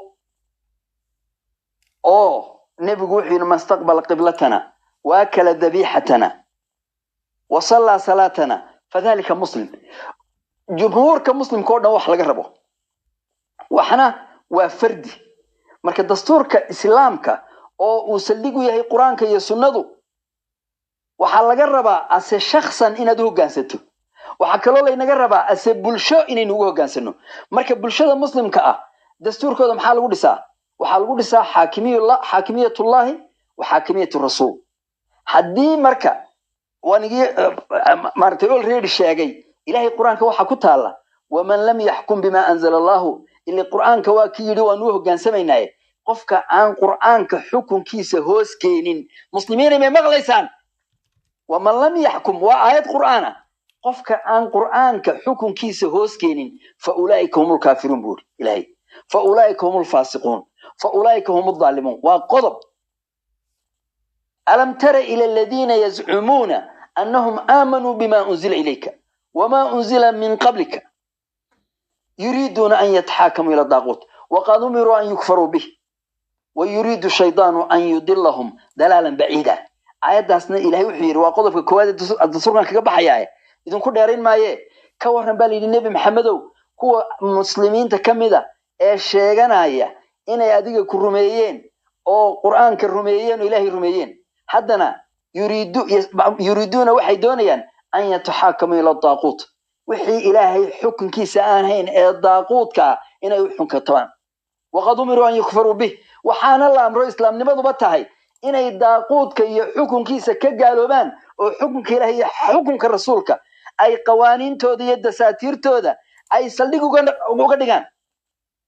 oo nabigu wuxuu yiri mastaqbal qiblatana wa kala dhabihatana wa salla salatana fadhalika muslim jumhuurka muslimka oo dhan wax laga rabo waxna waa fardi marka dastuurka islaamka oo uu saldhig u yahay quraanka iyo sunnadu waxa laga rabaa ase shakhsan inaad u hoggaansato waxa kaloo laynaga rabaa ase bulsho inaynu ugu hoggaansano marka bulshada muslimka ah dastuurkooda maxaa lagu dhisaa waxa lagu dhisaa xaakimiyatullah wa xaakimiyatur rasuul haddii marka wanigi martay already sheegay ilaahay quraanka waxa ku taala waman lam yahkum bima anzala Allah illa quraanka waa ki yiri waanu hoggaansamaynaay qofka aan quraanka xukunkiisa hoos keenin muslimiin ma maqlaysaan waman lam yahkum wa ayat quraana qofka aan quraanka xukunkiisa hoos keenin fa ulaa'ika humul kaafiruun bur ilaahay fa ulaa'ika humul faasiquun fa ulaa'ika humul zalimuun wa qodob alam tara ila alladhina yaz'umuna annahum amanu bima unzila ilayka wama unzila min qablika يريدون أن يتحاكموا إلى الطاغوت وقد أمروا أن يكفروا به ويريد الشيطان أن يضلهم ضلالا بعيدا آياتنا إلهي وحير وقضى في كواد الدستور كان كبحياه إذن كل دارين ما يه كورن بالي النبي محمد هو مسلمين تكمدا الشيغانايا إن يديك كرميين أو قرآن كرميين وإلهي رميين حدنا يريدون وحيدونيا أن يتحاكموا إلى الطاغوت وحي إلهي حكم كيسان هين الضاقوت كا إنه يحكم كتوان وقد أمروا أن يكفروا به وحان الله أمر الإسلام نمضوا بطهي إنه الضاقوت كي حكم كيسا كقالوبان وحكم كإلهي حكم كالرسول كا أي قوانين تودا يد ساتير تودا أي صلقوا قدقان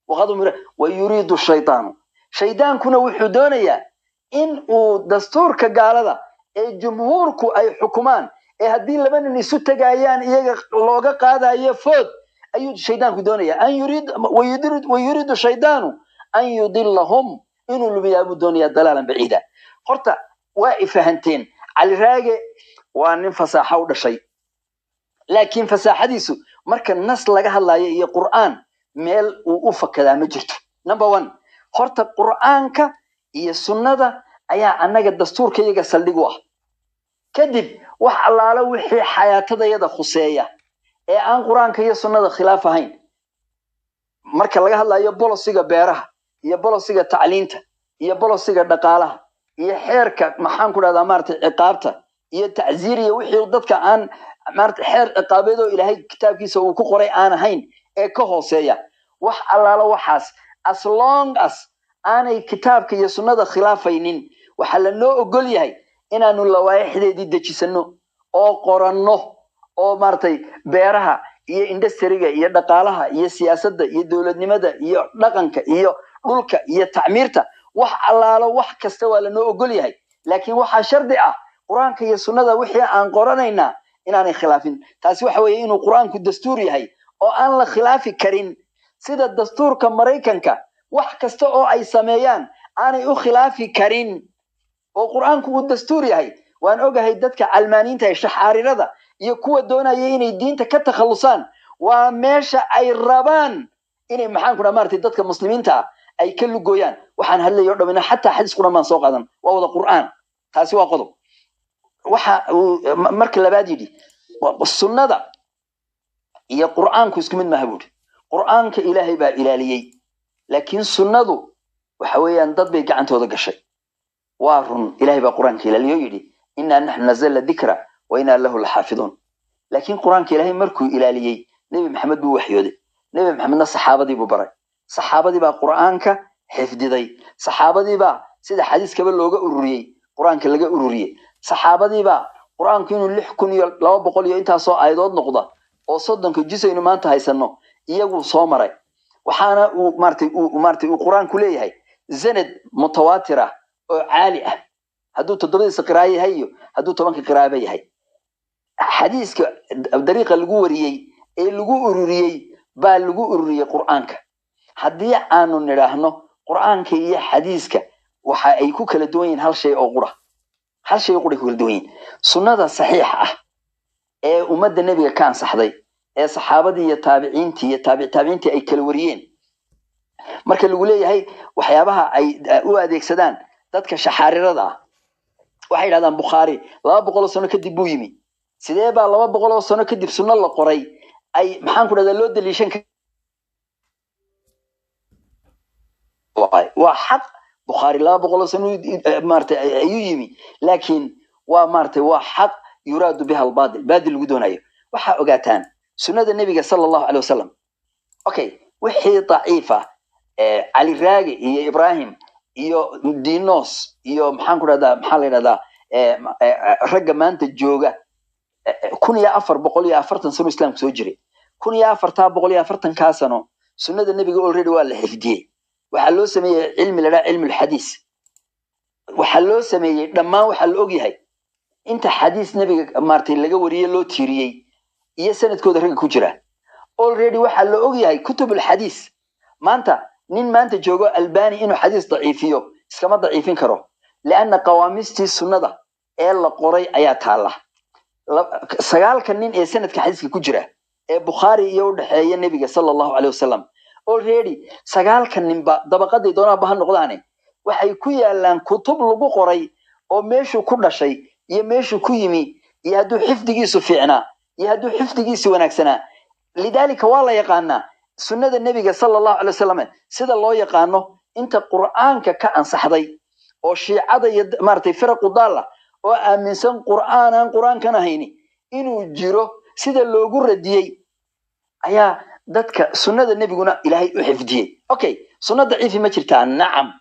وقد أمروا ويريد الشيطان شيطان كنا وحدونيا إن دستور كقالدا الجمهور أي حكمان هدين لبن نسو تغايان iyaga looga qaadayo food ayuu shaydaanku doonaya an yurid ويريد الشيطان أن يضلهم inuu lumiyaa buu doonayaa dalaalan baciida. horta waa ifahanteen cali raage waa nin fasaaxa u dhashay, laakiin fasaaxadiisu marka nas laga hadlayo iyo qur'aan meel uu u fakadaa ma jirto. number 1 horta qur'aanka iyo sunnada ayaa annaga dastuurkayaga saldhig u ah. kadib wax allaala wixii xayaatadayada khuseeya ee aan qur'aanka iyo sunnada khilaaf ahayn, marka laga hadlayo bolosiga beeraha iyo bolosiga tacliinta iyo bolosiga dhaqaalaha iyo xeerka maxaan ku dhahdaa maartay ciqaabta iyo tacsiir iyo wixii dadka aan maartay xeer ciqaabeed oo ilaahay kitaabkiisa uu ku qoray aan ahayn ee ka hooseeya, wax allaala waxaas as long as aanay kitaabka iyo sunnada khilaafaynin waxa la noo ogol yahay inaanu lawaaixdeedii dejisano oo qoranno oo maartay beeraha iyo industry-ga iyo dhaqaalaha iyo siyaasadda iyo dawladnimada iyo dhaqanka iyo dhulka iyo tacmiirta wax allaala wax kasta waa la noo ogol yahay. laakiin waxa shardi ah quraanka iyo sunnada wixii aan qoranayna inaanay khilaafin. taasi waxa weeye inuu quraanku dastuur yahay oo aan la khilaafi karin, sida dastuurka Mareykanka wax kasta oo ay sameeyaan aanay u khilaafi karin oo quraanku uu dastuur yahay. waan ogahay dadka calmaaniinta ee shaxaarirada iyo kuwa doonaya inay diinta ka takhalusaan waa meesha ay rabaan inay maxaan ku dhamaartay dadka muslimiinta ay ka lugooyaan. waxaan hadlayo dhamina xataa xadiis quraan soo qaadan waa wada quraan. taasi waa qodob. waxa marka labaad yidhi sunnada iyo quraanku isku mid ma habuud. quraanka ilaahay baa ilaaliyay, laakiin sunnadu waxa weeyaan dad bay gacantooda gashay. waa run ilaahay baa quraanka ilaaliyo yidhi inna nahnu nazzalna dhikra wa inna lahu lahaafidun. laakiin quraanka ilaahay markuu ilaaliyay nabi maxamed buu waxyooday. nabi maxamedna saxaabadii buu baray. saxaabadii baa quraanka xifdiday. saxaabadii baa sida xadiiskaba looga ururiyay quraanka laga ururiyay. saxaabadii baa quraanku inuu 6200 iyo intaasoo aayadood noqda oo 30 juz aynu maanta haysano iyagu soo maray. waxaana uu maartay uu quraanku leeyahay sanad mutawaatir ah oo caali ah, hadduu 7 qiraa'o yahay iyo hadduu 10 qiraa'o yahay. xadiiska dariiqa lagu wariyay ee lagu ururiyay baa lagu ururiyay quraanka. haddii aanu nidhaahno quraanka iyo xadiiska waxa ay ku kala duwan yihiin hal shay oo qura ku kala duwan yihiin. sunnada saxiixa ah ee ummadda nabiga ka ansaxday ee saxaabadii iyo taabiciintii iyo taabiciintii ay kala wariyeen, marka lagu leeyahay waxyaabaha ay u adeegsadaan dadka shaxaarirada ah waxay yiraahdaan Bukhari 200 sano kadib buu yimi. sidee baa 200 sano kadib sunno la qoray ay maxaan ku dhahdaa loo daliishan waa xaq Bukhari 200 sano maartay ayuu yimi, laakiin waa maartay waa xaq yuraadu biha al-baadil lagu doonayo. waxa ogaataan sunnada nabiga sallallahu alayhi wasallam okay wixii daciifa Ali Raagi iyo Ibrahim iyo Dinos iyo maxaan ku dhahdaa maxaa la yiraahdaa ragga maanta jooga 1440 sano islaamku soo jiray. 1440 ka sano sunnada nabiga already waa la xifdiyay. waxa loo sameeyay cilmi la dhaca cilmi hadis. waxa loo sameeyay dhammaan waxa la og yahay inta xadiis nabiga maartay laga wariyay loo tiiriyay iyo sanadkooda rag ku jira already waxa la og yahay kutubul hadis. maanta nin maanta joogo Albani inuu xadiis daciifiyo iskama daciifin karo, laana qawaamistii sunnada ee la qoray ayaa taala. 9 nin ee sanadka xadiiska ku jira ee Bukhari iyo u dhaxeeya nabiga sallallahu alayhi wasallam already 9 ninba dabaqaday doonaa bahan noqdaane waxay ku yaalaan kutub lagu qoray oo meeshu ku dhashay iyo meeshu ku yimi iyo hadduu xifdigiisu fiicnaa iyo hadduu xifdigiisu wanaagsanaa. lidaalika waa la yaqaanaa sunnada nabiga sallallahu alayhi wasallam sida loo yaqaano inta quraanka ka ansaxday oo shiicada iyo maartay firaqu daalla oo aaminsan quraankan ahayni inuu jiro sida loogu radiyay ayaa dadka sunnada nabiguna ilaahay u xifdiyay. okay sunnada daciif ma jirtaa? nacam,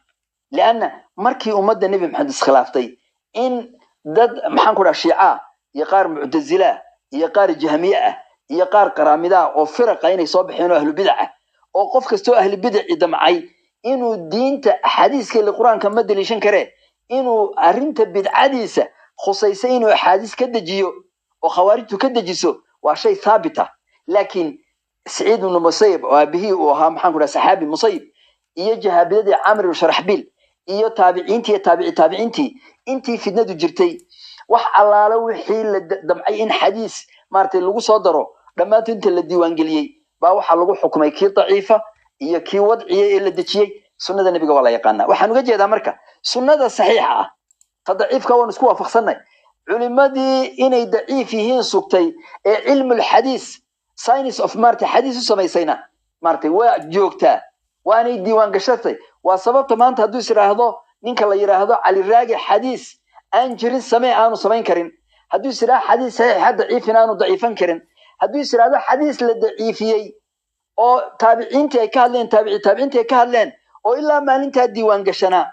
laana markii ummadda nabi maxamed iskhilaaftay in dad maxaan ku dhahaa shiica iyo qaar mu'tazila iyo qaar jahmiya ah iyo qaar qaraamida oo firaqa inay soo baxeen oo ahlu bid'ah oo qof kasto ahlu bid'ah damcay inuu diinta xadiiska iyo quraanka ma daliishan kare inuu arinta bidcadiisa khusaysa inuu xadiis ka dajiyo oo khawaarijtu ka dajiso waa shay thaabita. laakiin سعيد بن مسيب وابيه وها محمد صحابي مصيب يجي هبيدي عمرو شرحبيل iyo taabiciintii iyo taabiciintii intii fidnadu jirtay wax allaala wixii la damcay in xadiis maartay lagu soo daro dhammaantood inta la diiwaan geliyey baa waxaa lagu xukumay kii daciifa iyo kii wadciya ee la dejiyey sunnada nebiga waa la yaqaanaa waxaan uga jeedaa marka sunnada saxiixa ah ta daciifka waan isku waafaqsanay culimadii inay daciif yihiin sugtay ee cilmul xadiis science of maartay xadiis u samaysayna maartay waa joogtaa waanay diiwaan gashatay waa sababta maanta hadduu is yidhaahdo ninka la yidhaahdo cali raagi xadiis aan jirin samee aanu samayn karin hadduu is yidhaahdo xadiis saxiixa daciifin aanu daciifan karin hadduu is yidhaahdo xadiis la daciifiyey oo taabiciintii ay ka hadleen taabiciintii ay ka hadleen oo ilaa maalintaa diiwaan gashanaa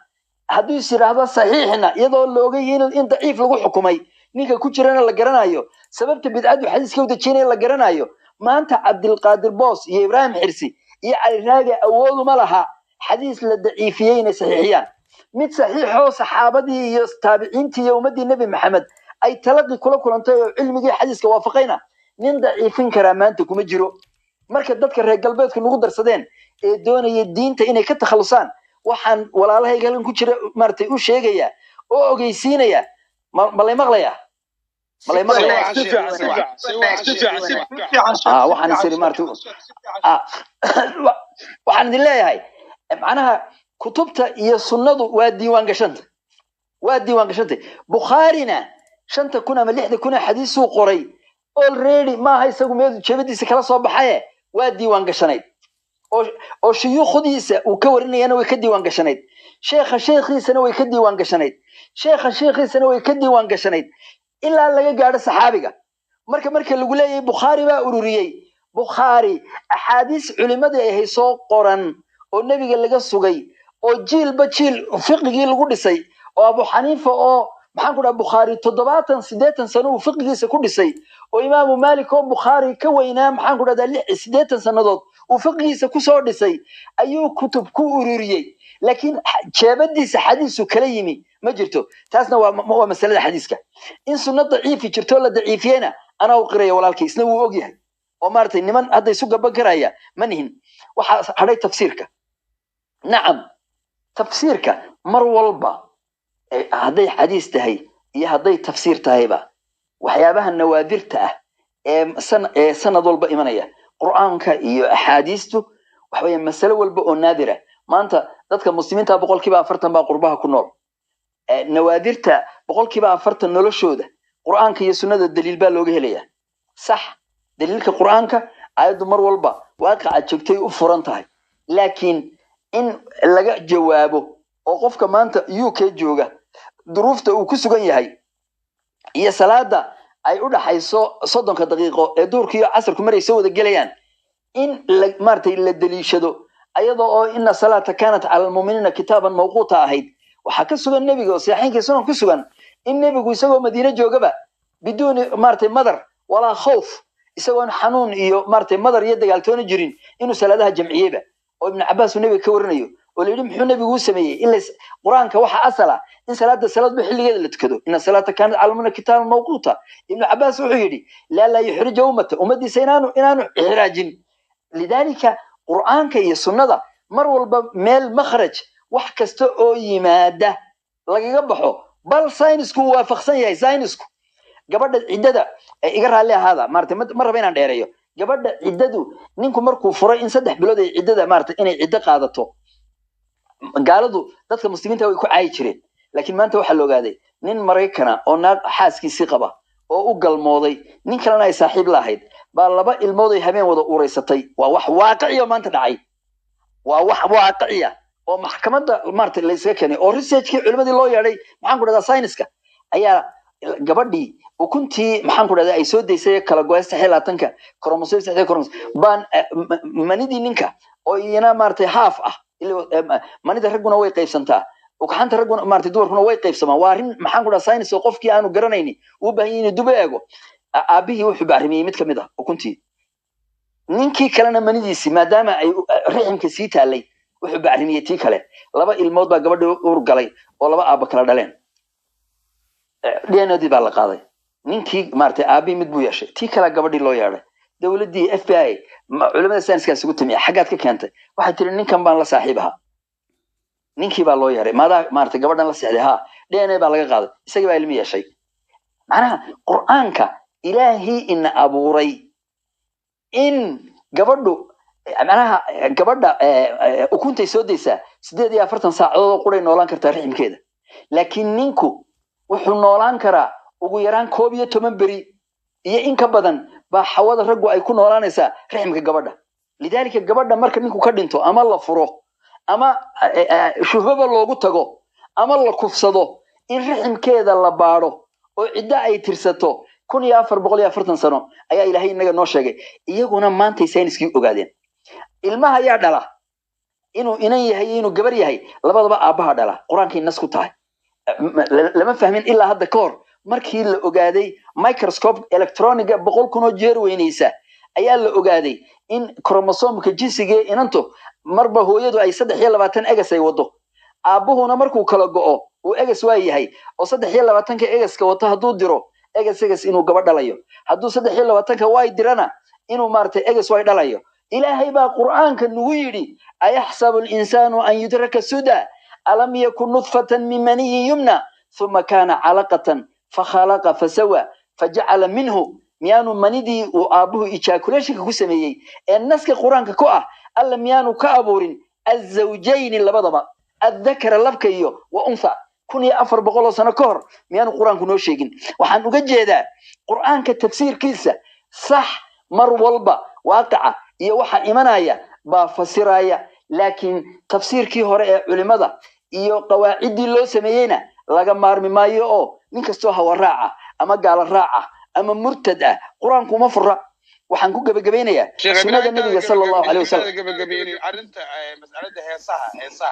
hadduu is yidhaahdo saxiixna iyadoo la ogay in daciif lagu xukumay ninka ku jirana la garanayo sababta bidcadu xadiiska u dejinaya la garanayo maanta cabdilqaadir boos iyo ibraahim xirsi iyo cali raagi awooduma laha xadiis la daciifiyey inay saxiixiyaan mid saxiixoo saxaabadii iyo taabiciintii iyo ummaddii nebi maxamed ay talaqi kula kulantay oo cilmigii xadiiska waafaqayna nin daciifin karaa maanta kuma jiro marka dadka reer galbeedku nagu darsadeen ee doonaya diinta inay ka takhalusaan waxaan walaalahayga halkan ku jira maartay u sheegaya oo ogeysiinaya malay maqlaya waxaan isiri maartay waxaan idin leeyahay macnaha kutubta iyo sunnadu waa diiwaan gashantay bukhaarina 5,000 ama 6,000 xadiisuu qoray already maaha isagu meel jeebadiisa kala soo baxaye waa diiwaan gashanayd oo shuyuukhdiisa uu ka warinayana way ka diiwaan gashanayd sheekhiisana way ka diiwaan gashanayd sheekhiisana way ka diiwaan gashanayd ilaa laga gaadho saxaabiga marka lagu leeyahay bukhaari baa ururiyey bukhaari axaadiis culimadii ay haysoo qoran oo nebiga laga sugay oo jiilba jiil fiqigii lagu dhisay oo abu xaniifa oo maxaan ku dhaha bukhaari 70-80 sano uu fiqigiisa ku dhisay oo imaamu maalik oo bukhaari ka weynaa maxaan ku dhahdaa 80 sannadood uu fiqigiisa kusoo dhisay ayuu kutub ku ururiyey laakiin jeebadiisa xadiisu kala yimi ma jirto taasna waa masalada xadiiska in sunna daciifi jirto la daciifiyena ana u qiraya walaalkay isna wuu og yahay oo maartay niman hadda isu gaban karaya ma nihin waxa hadhay tafsiirka nacam tafsiirka mar walba hadday xadiis tahay iyo hadday tafsiir tahayba waxyaabaha nawaadirta ah ee sanad walba imanaya qur'aanka iyo axaadiistu waxaweye masalo walba oo naadira maanta dadka muslimiinta 40% baa qurbaha ku nool nawaadirta 40% noloshooda qur'aanka iyo sunnada daliil baa looga helaya sax daliilka qur'aanka ayadu mar walba waaqaca joogtay u furan tahay laakiin in laga jawaabo oo qofka maanta UK jooga duruufta uu ku sugan yahay iyo salaada ay u dhaxayso 30 daqiiqo ee duurka iyo casarku marayso wada galayaan in maartay la daliishado ayadoo oo inna salata kanat ala almu'minina kitaban mawquta ahayd waxa ka sugan nabiga oo saxiixinkiisa ku sugan in nabigu isagoo madiina joogaba biduuni maartay madar wala khawf isagoo xanuun iyo maartay madar iyo dagaaltoona jirin inuu salaadaha jamciyeba oo ibn Abbas uu nabiga ka warinayo oo leeyahay muxuu nabigu sameeyay in quraanka waxa asala in salaada xilligeeda la tukado in salata kanat ala almu'minina kitaban mawquta ibn Abbas wuxuu yiri la yuhriju ummadiisa inaanu ihraajin lidalika quraanka iyo sunnada mar walba meel makhraj wax kasta oo yimaada lagaga baxo bal saynisku waafaqsan yahay saynisku gabadha ciidada iga raali ahaada maartay mar raba inaan dheereeyo gabadha ciidadu ninku markuu furay in 3 bilood ay ciidada maartay inay ciido qaadato gaaladu dadka muslimiinta way ku caay jireen laakiin maanta waxa la ogaaday nin Mareykana oo naag xaaskiisii qaba oo u galmooday nin kalena ay saaxiib lahayd baa 2 ilmood ay habeen wada uuraysatay waa wax waaqici oo maanta dhacay waa wax waaqici oo maxkamadda maartay la iska keenay oo researchkii culimadii loo yeeray maxaan ku dhahdaa science-ka ayaa gabadhii ukuntii maxaan ku dhahdaa ay soo deysay kala go'aysta 16 chromosome 6 chromosome baan manidii ninka oo iyana maartay half ah manida raguna way qaybsantaa وكحنت رجل ما تدور هنا ويقف سما وارين محن كذا ساينس وقفكي أنا قرنيني وبهيني دبيعه أبيه وحب عرمي متكمدة وكنتي نينكي كلنا منيسي ما دام رحم كسيت علي وحب عرمي تيكله لبا الموت بقى قبل ورقلي ولا بقى بكرة دلين لأنه دي بالقاضي نينكي مارتي أبي متبويش تيكله قبل الله يعرف دولتي FBI علماء الساينس كان سقطت مية حاجات كانت واحد ترى نين كان بان لصاحبها ninkii baa loo yeeray maadaa maaragtay gabadhan la seexday ha DNA baa laga qaaday isagii baa ilmi yeeshay macnaha qur'aanka ilaahii ina abuuray in gabadhu macnaha gabadha ukuntay soo daysaa 48 saacadood oo quray noolaan kartaa riximkeeda laakiin ninku wuxuu noolaan karaa ugu yaraan 11 beri iyo in ka badan baa xawada raggu ay ku noolaanaysaa riximka gabadha lidaalika gabadha marka ninku ka dhinto ama la furo ama shuhbaba loogu tago ama la kufsado in riximkeeda la baadho oo cidda ay tirsato 1440 sano ayaa ilaahay inaga noo sheegay iyaguna maanta sayniskii ogaadeen ilmaha ayaa dhala inuu inan yahay inuu gabar yahay labadaba aabaha dhala quraankii nas ku tahay lama fahmin ilaa hadda ka hor markii la ogaaday microscope electroniga 100 jeer weynaysa ayaa la ogaaday in chromosomka jinsiga inanto marba hooyadu ay 23 egas ay wado aabuhuna markuu kala go'o uu egas waa yahay oo 23 egaska wato haduu diro egas inuu gabadh dhalayo haduu 23 way dirana inuu maartay egas way dhalayo ilaahay baa quraanka nagu yiri ayahsabu al-insanu an yudraka suda alam yakun nutfatan min maniyyin yumna thumma kana 'alaqatan fakhalaqa fasawa faj'ala minhu miyanu manidi oo aabuhu ejaculation ku sameeyay ee naska quraanka ku ah alla miyanu ka abuurin az-zawjayn labadaba adhakara labka iyo wa unsa 1400 sano ka hor miyanu quraanku noo sheegin waxaan uga jeedaa quraanka tafsiirkiisa sax mar walba waaqica iyo waxa imanaya baa fasiraya laakiin tafsiirkii hore ee culimada iyo qawaacidii loo sameeyayna laga maarmi maayo oo nin kasto hawa raaca ama gaal raaca ama murtad ah quraanku ma furra waxaan ku gabagabeynayaa sunnada nabiga sallallahu alayhi wasallam arinta mas'alada heesaha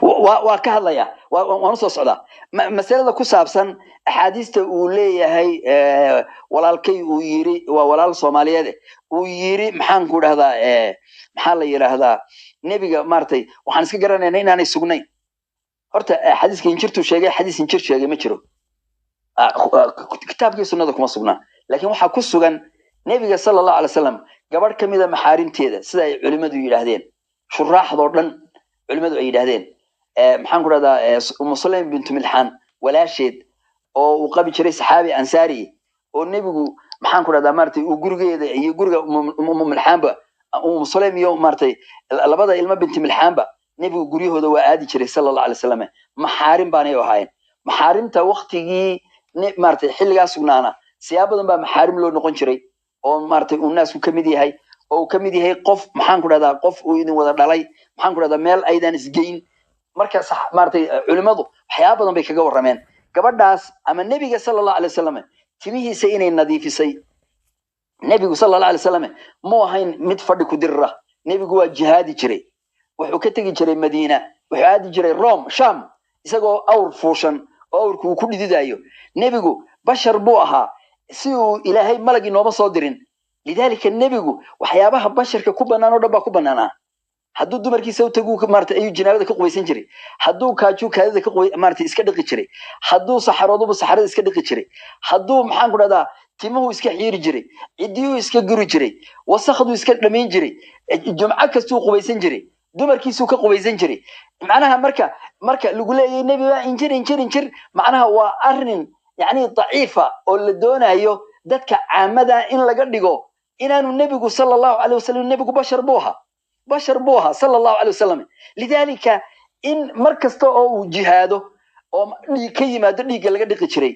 waa ka hadlaya waan soo socdaa mas'alada ku saabsan axaadiista uu leeyahay walaalkay uu yiri waa walaal Soomaaliyeed uu yiri maxaan ku dhahdaa maxaa la yiraahdaa nabiga maartay waxaan iska garanaynaa inaanay sugnayn horta xadiiska injirtu sheegay xadiis injir sheegay ma jiro kitaabkii sunnada kuma sugnaa laakiin waxa ku sugan nabiga sallallahu alayhi wasallam gabadh kamida maxaarimteeda sida ay culimadu yiraahdeen shuraaxdo dhan culimadu ay yiraahdeen maxaan ku rahdaa Muslim bint Milhan walaasheed oo uu qabi jiray saxaabi ansaari oo nabigu maxaan ku rahdaa maartay uu gurigeeda iyo guriga Milhanba Muslim iyo maartay labada ilma bint Milhanba nabigu guriyahooda waa aadi jiray sallallahu alayhi wasallam maxaarim baanay ahaayeen maxaarimta waqtigii maartay xilligaas sugnaana siyaabadan baa maxaarim loo noqon jiray oo maartay uu naasku kamid yahay oo kamid yahay qof maxaan ku rahdaa qof uu idin wada dhalay maxaan ku rahdaa meel aydan isgeyn marka maartay culimadu waxyaabo badan bay kaga warameen gabadhaas ama nabiga sallallahu alayhi wasallam timihiisa inay nadiifisay nabigu sallallahu alayhi wasallam ma ahayn mid fadhi ku dirra nabigu waa jihaadi jiray wuxuu ka tagi jiray Madiina wuxuu aadi jiray Rome Sham isagoo awr fuushan oo awrku ku dhididayo nabigu bashar buu ahaa si uu ilaahay malagi nooma soo dirin lidaalika nabigu waxyaabaha basharka ku banaan oo dhan baa ku banaana hadduu dumarkiisa u tagu maartay ayuu jinaabada ka qubaysan jiray hadduu kaaju kaadida ka maartay iska dhaqi jiray hadduu saxarooduba saxarada iska dhaqi jiray hadduu maxaan ku dhahdaa timuhu iska xiiri jiray cidiyuu iska guri jiray wasakhdu iska dhameyn jiray jumca kastuu qubaysan jiray dumarkiisu ka qubaysan jiray macnaha marka lagu leeyahay nabi waa injir macnaha waa arin yani daciifa oo la doonayo dadka caamada in laga dhigo inaanu nabigu sallallahu alayhi wasallam nabigu bashar buuha sallallahu alayhi wasallam lidaalika in markasta oo uu jihaado oo dhiig ka yimaado dhiigga laga dhiqi jiray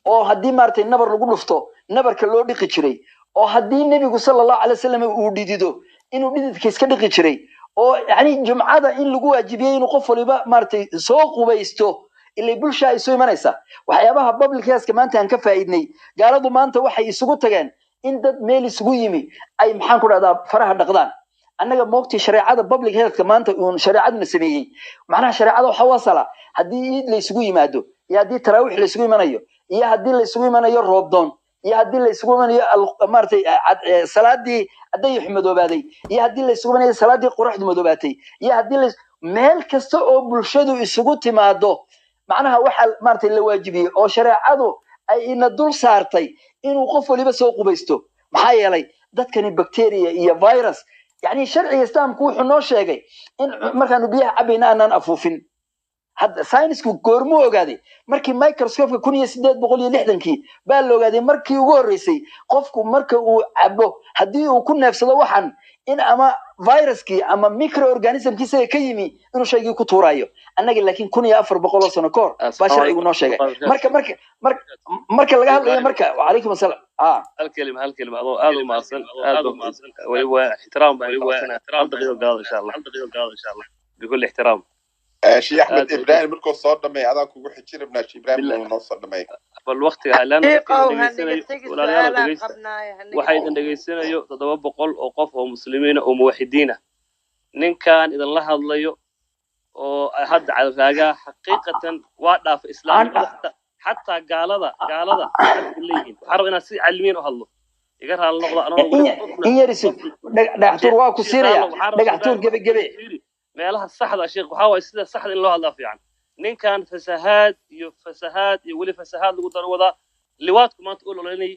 oo haddii maartay nabar lagu dhufto nabarka loo dhiqi jiray oo haddii nabigu sallallahu alayhi wasallam uu dhidido inuu dhididka iska dhiqi jiray oo yani jumcada in lagu waajibiyay inuu qof waliba maartay soo qubaysto ilaa bulsha ay soo imanaysa waxyaabaha public health maanta aan ka faa'iidnay gaaladu maanta waxay isugu tageen in dad meel isugu yimi ay maxaan ku dhahdaa faraha dhaqdaan annaga moogtii shariicada public health maanta uu shariicaduna sameeyay macnaha shariicada waxa wasala hadii iid la isugu yimaado iyo hadii taraawix la isugu imanayo iyo hadii la isugu imanayo roobdoon iyo hadii la isugu imanayo maartay salaadii aday xumadoobaday iyo hadii la isugu imanayo salaadii quruxdu madoobaatay iyo hadii meel kasta oo bulshadu isugu timaado macnaha waxa maartay la waajibiyay oo shariicadu ay ina dul saartay inuu qof waliba soo qubaysto maxaa yeelay dadkani bacteria iyo virus يعني شرعي إسلام كوح نوشيجي إن مركانو بيها عبينا أنان أفوفين hadda saynisku goormuu ogaaday markii microscope-ka 1860 baa la ogaaday markii ugu horreysay qofku marka uu cabo haddii uu ku neefsado waxan in ama viruskii ama microorganismkiisa ka yimi inuu shaygii ku tuurayo annaga laakiin 1400 sano ka hor baa sharcigu noo sheegay marka laga hadlayo marka wacalaykum asalaam الكلمة أضو آدو مارسن ولو احترام هل دقيقة قال إن شاء الله بكل احترام شي احمد ابراهيم مركو صار دمي هذا كو خجير ابن شي ابراهيم نو صار دمي بالوقت لان waxay dhageysanayo 700 oo qof oo muslimiin oo muwaxidiin ninkan idan la hadlayo oo hadda calaaga xaqiiqatan waa dhaaf islaamka حتى قالدا leeyihiin xarab inaan si cilmiin u hadlo iga raal noqdo anoo in yarisu dhagaxtuur waa ku siiraya dhagaxtuur gabe meelaha saxda sheekh waxa way sida saxda in loo hadla fiican ninkan fasahaad iyo wali fasahaad lagu darwada liwaadku maanta oo looleynay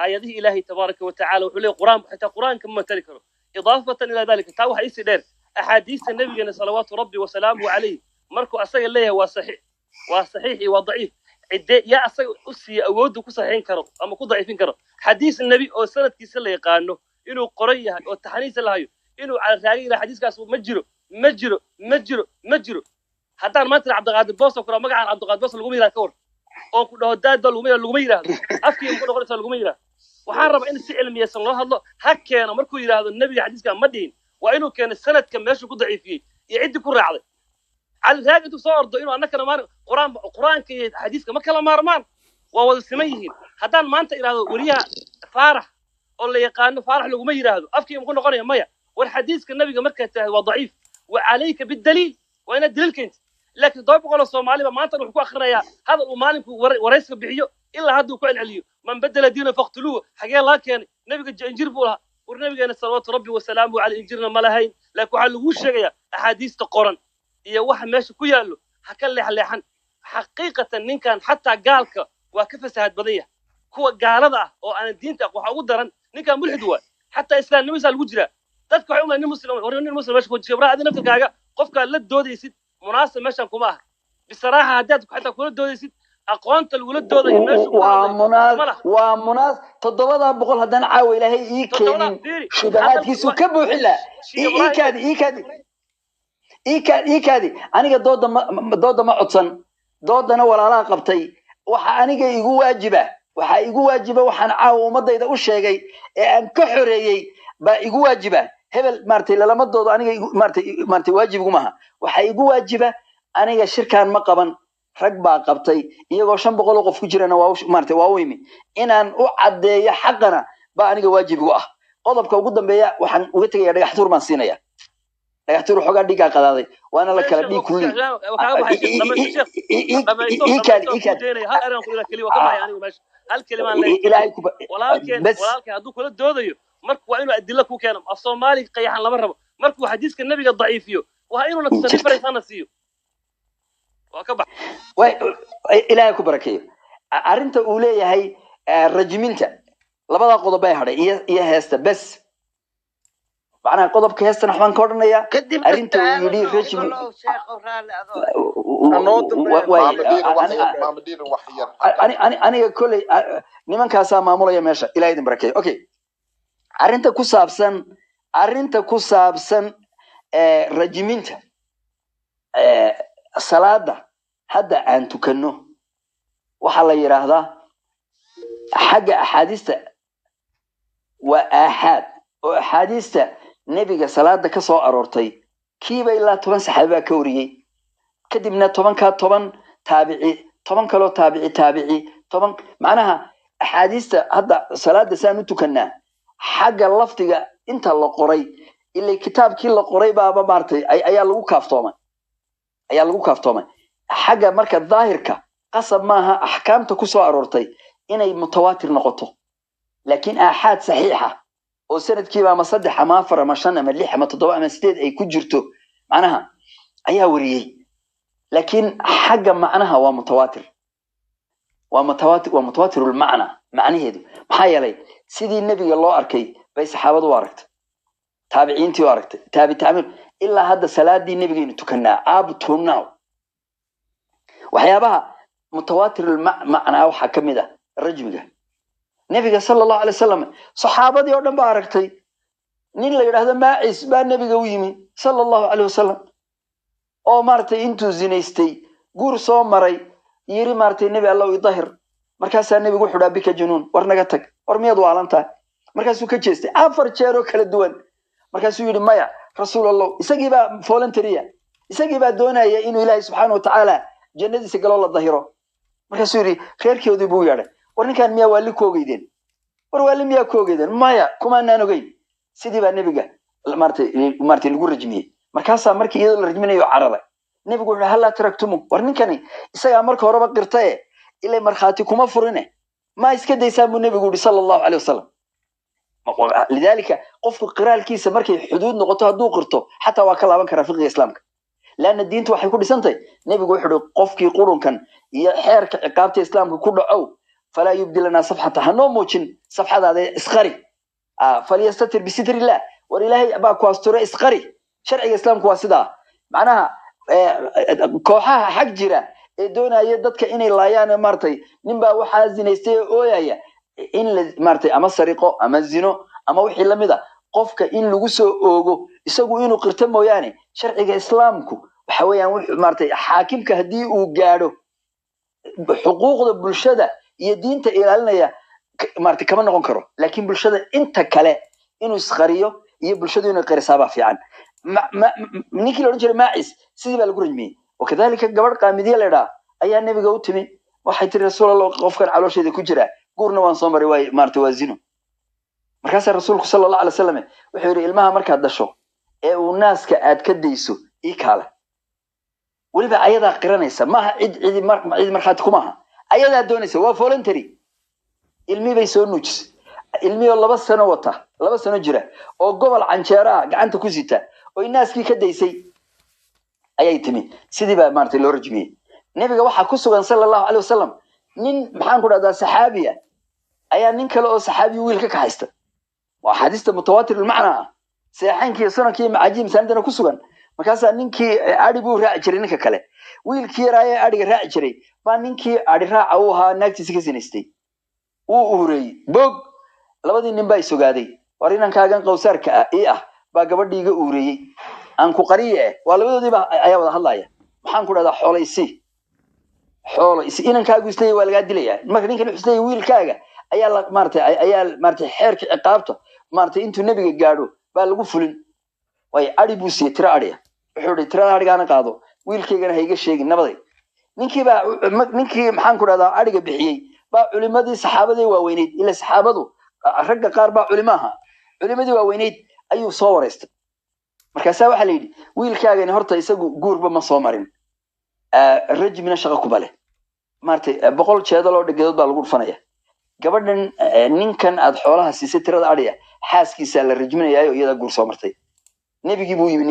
aayadihi ilaahi tabaaraka wa tacaala wuxuu leeyahay quraan xitaa quraanka ma tali karo idaafatan ila dalika taa waxa isi dheer axaadiista nabigeena salawaatu rabbi wa salaamu alayhi markuu asaga leeyahay waa saxiix iyo waa daciif يا أصلا أسي أود كصحين كرو أما كضعيفين كرو حديث النبي أو سنة كيس اللي يقانو إنه قرية أو التحنيس اللي هايو إنه على ثاني إلى حديث كاسو مجرو حتى ما تلعب عبد القادر بوس وكرا ما قاعد عبد القادر بوس اللي قومي كور أو كده داد دول اللي قومي أفكي يمكن أقول اللي قومي وحارب إن السئل ميسر الله الله هكى أنا مركو إلى هذا النبي حديث كان مدين وإنه كان السنة كم ماشي كضعيف فيه يعد كل رعد على ذلك أنتم صاروا إنه أنك أنا قرآن كي حديث كما كلام مارمان وهو السميهين هذا ما أنت إلى وريها فارح ولا يقان فارح لو ما يراه أفكي يقول قرية مية والحديث كالنبي مكة وضعيف وعليك بالدليل وأنا الدليل كنت لكن ضرب قول الصومالي ما أنت نحكوا آخرها هذا المالك ورئيس بحيه إلا هذا كائن عليه من بدل دينه فاقتلوه حقيقة الله كان نبي إنجيل بولها والنبي كان صلوات ربي وسلامه على إنجيلنا ملاهين لكن على وش جاية أحاديث القرآن هي واحد ماشي كيالو حكى حليحن حقيقة إن كان حتى قالك وكيف سهاد بديه هو قال هذا أو أنا الدين تقوى حودرا إن كان ملحد هو حتى إسلام نمسا الوجرة تذكر عمر إن مسلم وريني المسلم ماشي كنت شبراء هذه نفس الحاجة قف قال لا الدود يسيد مناسب ماشي كماه بصراحة هدات حتى كل الدود يسيد أقوانت الولد دود ماشي ومناس تضبطها بقول هذا عاوي لهي إيكين شبهات كيسو كبو حلا إيكادي أنا دودة ما عطسن دودة ولا لا قبتي وحاني يجوا واجبة وحنا عاو مضى إذا وش جاي أن كحرية بيجوا واجبة هبل مرتي لا مضى أنا مرتي واجب جمها وحيجوا واجبة أنا الشركة مقبن ركبة قبتي يجوا شن بقولوا قف كجرنا واوش مرتي واويمي إن أن أعد حقنا بقى أنا واجب جواه قضب كوجودن بيا وحن وقتك يا رجحتور من سينيا يحتروا حاجات دي كذا وانا لك دي كل ولكن هذو كل دوديو مركو انه ادله كو كان الصومالي قيحان لما ربو مركو حديث النبي الضعيفيو وهاينو نتصرف فريسانا سيو وكبح الهي كبركيه arrinta uu leeyahay rajiminta labada qodob ay haray iyo heesta bas macna qodobka heestana waxaan ka oranayaa arrinta uu yiri rajimi aniga kulay nimankaas maamulaya meesha ilaahay idin barakeeyo okay arrinta ku saabsan rajiminta salaada hadda aan tukano waxa la yiraahdaa xagga axaadiista waa aaxaad oo axaadiista nabiga salaada ka soo aroortay kiiba ilaa 10 saxaaba ka wariyay kadibna 10 taabici 10 kale taabici 10 macnaha axaadiista hadda salaada saan u tukanaa xagga laftiga inta la qoray ilaa kitaabkii la qoray baaba maartay ayaa lagu kaaftoomay xagga marka daahirka qasab maaha ahkaamta ku soo aroortay inay mutawaatir noqoto laakiin aaxaad saxiixa oo sanadkiiba ama 3 ama 4 ama 5 ama 6 ama 7 ama 8 ay ku jirto macnaha ayaa wariyay laakiin xagga macnaha waa mutawaatirul macna macnaheedu maxaa yeelay sidii nabiga loo arkay bay saxaabadu u aragtay taabiciintii u aragtay taabiciin ilaa hadda salaadii nabigeenu tukanaa up to now waxyaabaha mutawaatir macnaa waxaa ka mid ah rajmiga nebiga sala allahu alay wasalam saxaabadii oo dhan baa aragtay nin la yidhaahdo maacis baa nebiga u yimi sala allahu caleyh wasalam oo maaragtay intuu zinaystay guur soo maray yiri maaragtay nebi allow idahir markaasaa nebigu wuxuu dhaha bika junuun war naga tag war miyaad waalan tahay markaasuu ka jeestay 4 jeer oo kala duwan markaasuu yidhi maya rasuul allah isagii baa voluntarya isagii baa doonaya inuu ilaahay subxaana watacaala jannadiisa galo la dahiro markaasuu yidhi reerkoodii buu yeedhay war ninkaan miyaa waali ku ogeydeen war waali miyaa ku ogeydeen maya kumaanaan ogeyn sidii baa nebiga maartay lagu rajmiyey markaasaa markii iyadoo la rajminayo cararay nebigu wuxuu hallaa taraktumu war ninkani isagaa marka horeba qirtaye ilay markhaati kuma furine ma iska daysaan buu nebigu yidhi sala allahu caleyh wasalam lidaalika qofku qiraalkiisa markay xuduud noqoto hadduu qirto xataa waa ka laaban karaa fiqiga islaamka laanna diintu waxay ku dhisantahay nebigu wuxuu yihi qofkii qurunkan iyo xeerka ciqaabta islaamka ku dhacow falaa yubdi lanaa safxata hanoo muujin safxadaada isqari falyastatir bisitri illah war ilaahay baa ku asture isqari sharciga islaamku waa sidaa macnaha kooxaha xag jira ee doonaya dadka inay laayaan maartay ninbaa waxaa zinaystay oo ooyaya in la maartay ama sariqo ama zino ama wixii lamid a qofka in lagu soo oogo isagu inuu qirto mooyaane sharciga islaamku waxa weeyaan wuxuu maartay xaakimka haddii uu gaadho xuquuqda bulshada iyo diinta ilaalinaya maartay kama noqon karo laakiin bulshada inta kale inuu isqariyo iyo bulshadu inay qarisaabaa fiican ninkii la odhan jiray maacis sidii baa lagu rajmiyey wakadalika gabadh qaamidiya la idhaa ayaa nebiga u timi waxay tiri rasuul allah qofkan caloosheeda ku jira guurna waan soo maray waay maartay waa zino markaasaa rasuulku sala allahu alay wasalam wuxuu yidhi ilmaha markaad dhasho ee uu naaska aad ka dayso ii kaale weliba ayadaa qiranaysa maaha cid markhaati kumaaha ayadaa doonaysa waa voluntary ilmii bay soo nuujisay ilmiyoo 2 sano wata 2 sano jira oo gobol canjeera gacanta ku sita oo naaskii ka daysay ayay timi sidii baa maartay loo rajmiyey nebiga waxaa ku sugan sala allahu caleyh wasalam nin maxaan ku dhahdaa saxaabiya ayaa nin kale oo saxaabi wiil ka kaxaysta waa xadiista mutawaatir ilmacnaa ah seexankii sunankii macajiib misaanidana ku sugan markaasaa ninkii adhi buu raaci jiray ninka kale wiilkii yaraaye adhiga raaci jiray baa ninkii adhi raaca uu ahaa naagtiisa ka sinaystay wuu uhureeyey bog labadii nin baa isogaaday war inankaagan qawsaarka ii ah baa gabadhii iga uhureeyey aan ku qariye waa labadoodiiba ayaa wada hadlaya maxaan ku dhahdaa xoolo isi inankaagu isleeyahy waa lagaa dilayaa marka ninkan wuxuu isleeyahy wiilkaaga ayaa maartay xeerka ciqaabta maartay intuu nebiga gaadho baa lagu fulin way adhi buu siiyey tiro adhiya wuxuu ihi tirada adhigaana qaado wiilkaygana ha iga sheegin nabaday ninkii maxaan ku dhahdaa adhiga bixiyey baa culimadii saxaabadii waaweyneyd ila saxaabadu ragga qaar baa culimo aha culimadii waaweyneyd ayuu soo wareystay markaasaa waxaa la yidhi wiilkaagani horta isagu guurba ma soo marin rajmina shaqo kuba leh maartay 100 jeedal oo dhegeedood baa lagu dhufanaya gabadhan ninkan aad xoolaha siisay tirada adhiya xaaskiisa la rajminayaayo iyada guur soo martay nebigii buu yimi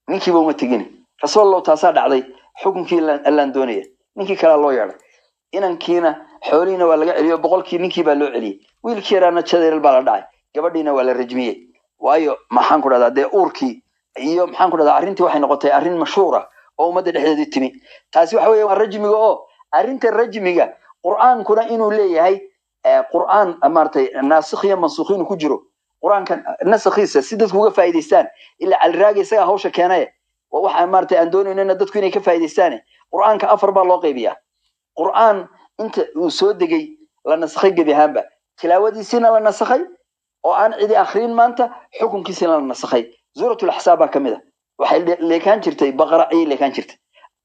ninkii buu ma tegin rasuul allah taasaa dhacday xukunkii allaan doonaya ninkii kalaa loo yeedhay inankiina xoolihiina waa laga celiyo 100kii ninkii baa loo celiyey wiilkii yaraana jadeeral baa la dhacay gabadhiina waa la rajmiyey waayo maxaan ku dhahdaa dee uurkii iyo maxaan ku dhahdaa arrintii waxay noqotay arrin mashhuura oo ummadda dhexdeedii timi taasi waxa weeye waa rajmiga oo arrinta rajmiga qur'aankuna inuu leeyahay qur'aan maartay naasikh iyo mansuukh inuu ku jiro qur'aankan nasakhiisa si dadku uga faa'iideystaan ilaa alraaga isaga hawsha keenay waxa maartay aan doonayna dadku inay ka faa'iideystaan qur'aanka 4 baa loo qaybiyaa qur'aan inta uu soo degay la nasakhay gabi ahaanba tilaawadiisina la nasakhay oo aan cidi akhrin maanta xukunkiisina la nasakhay suuratul ahsaab baa kamid ah waxay leekan jirtay baqara ay leekan jirtay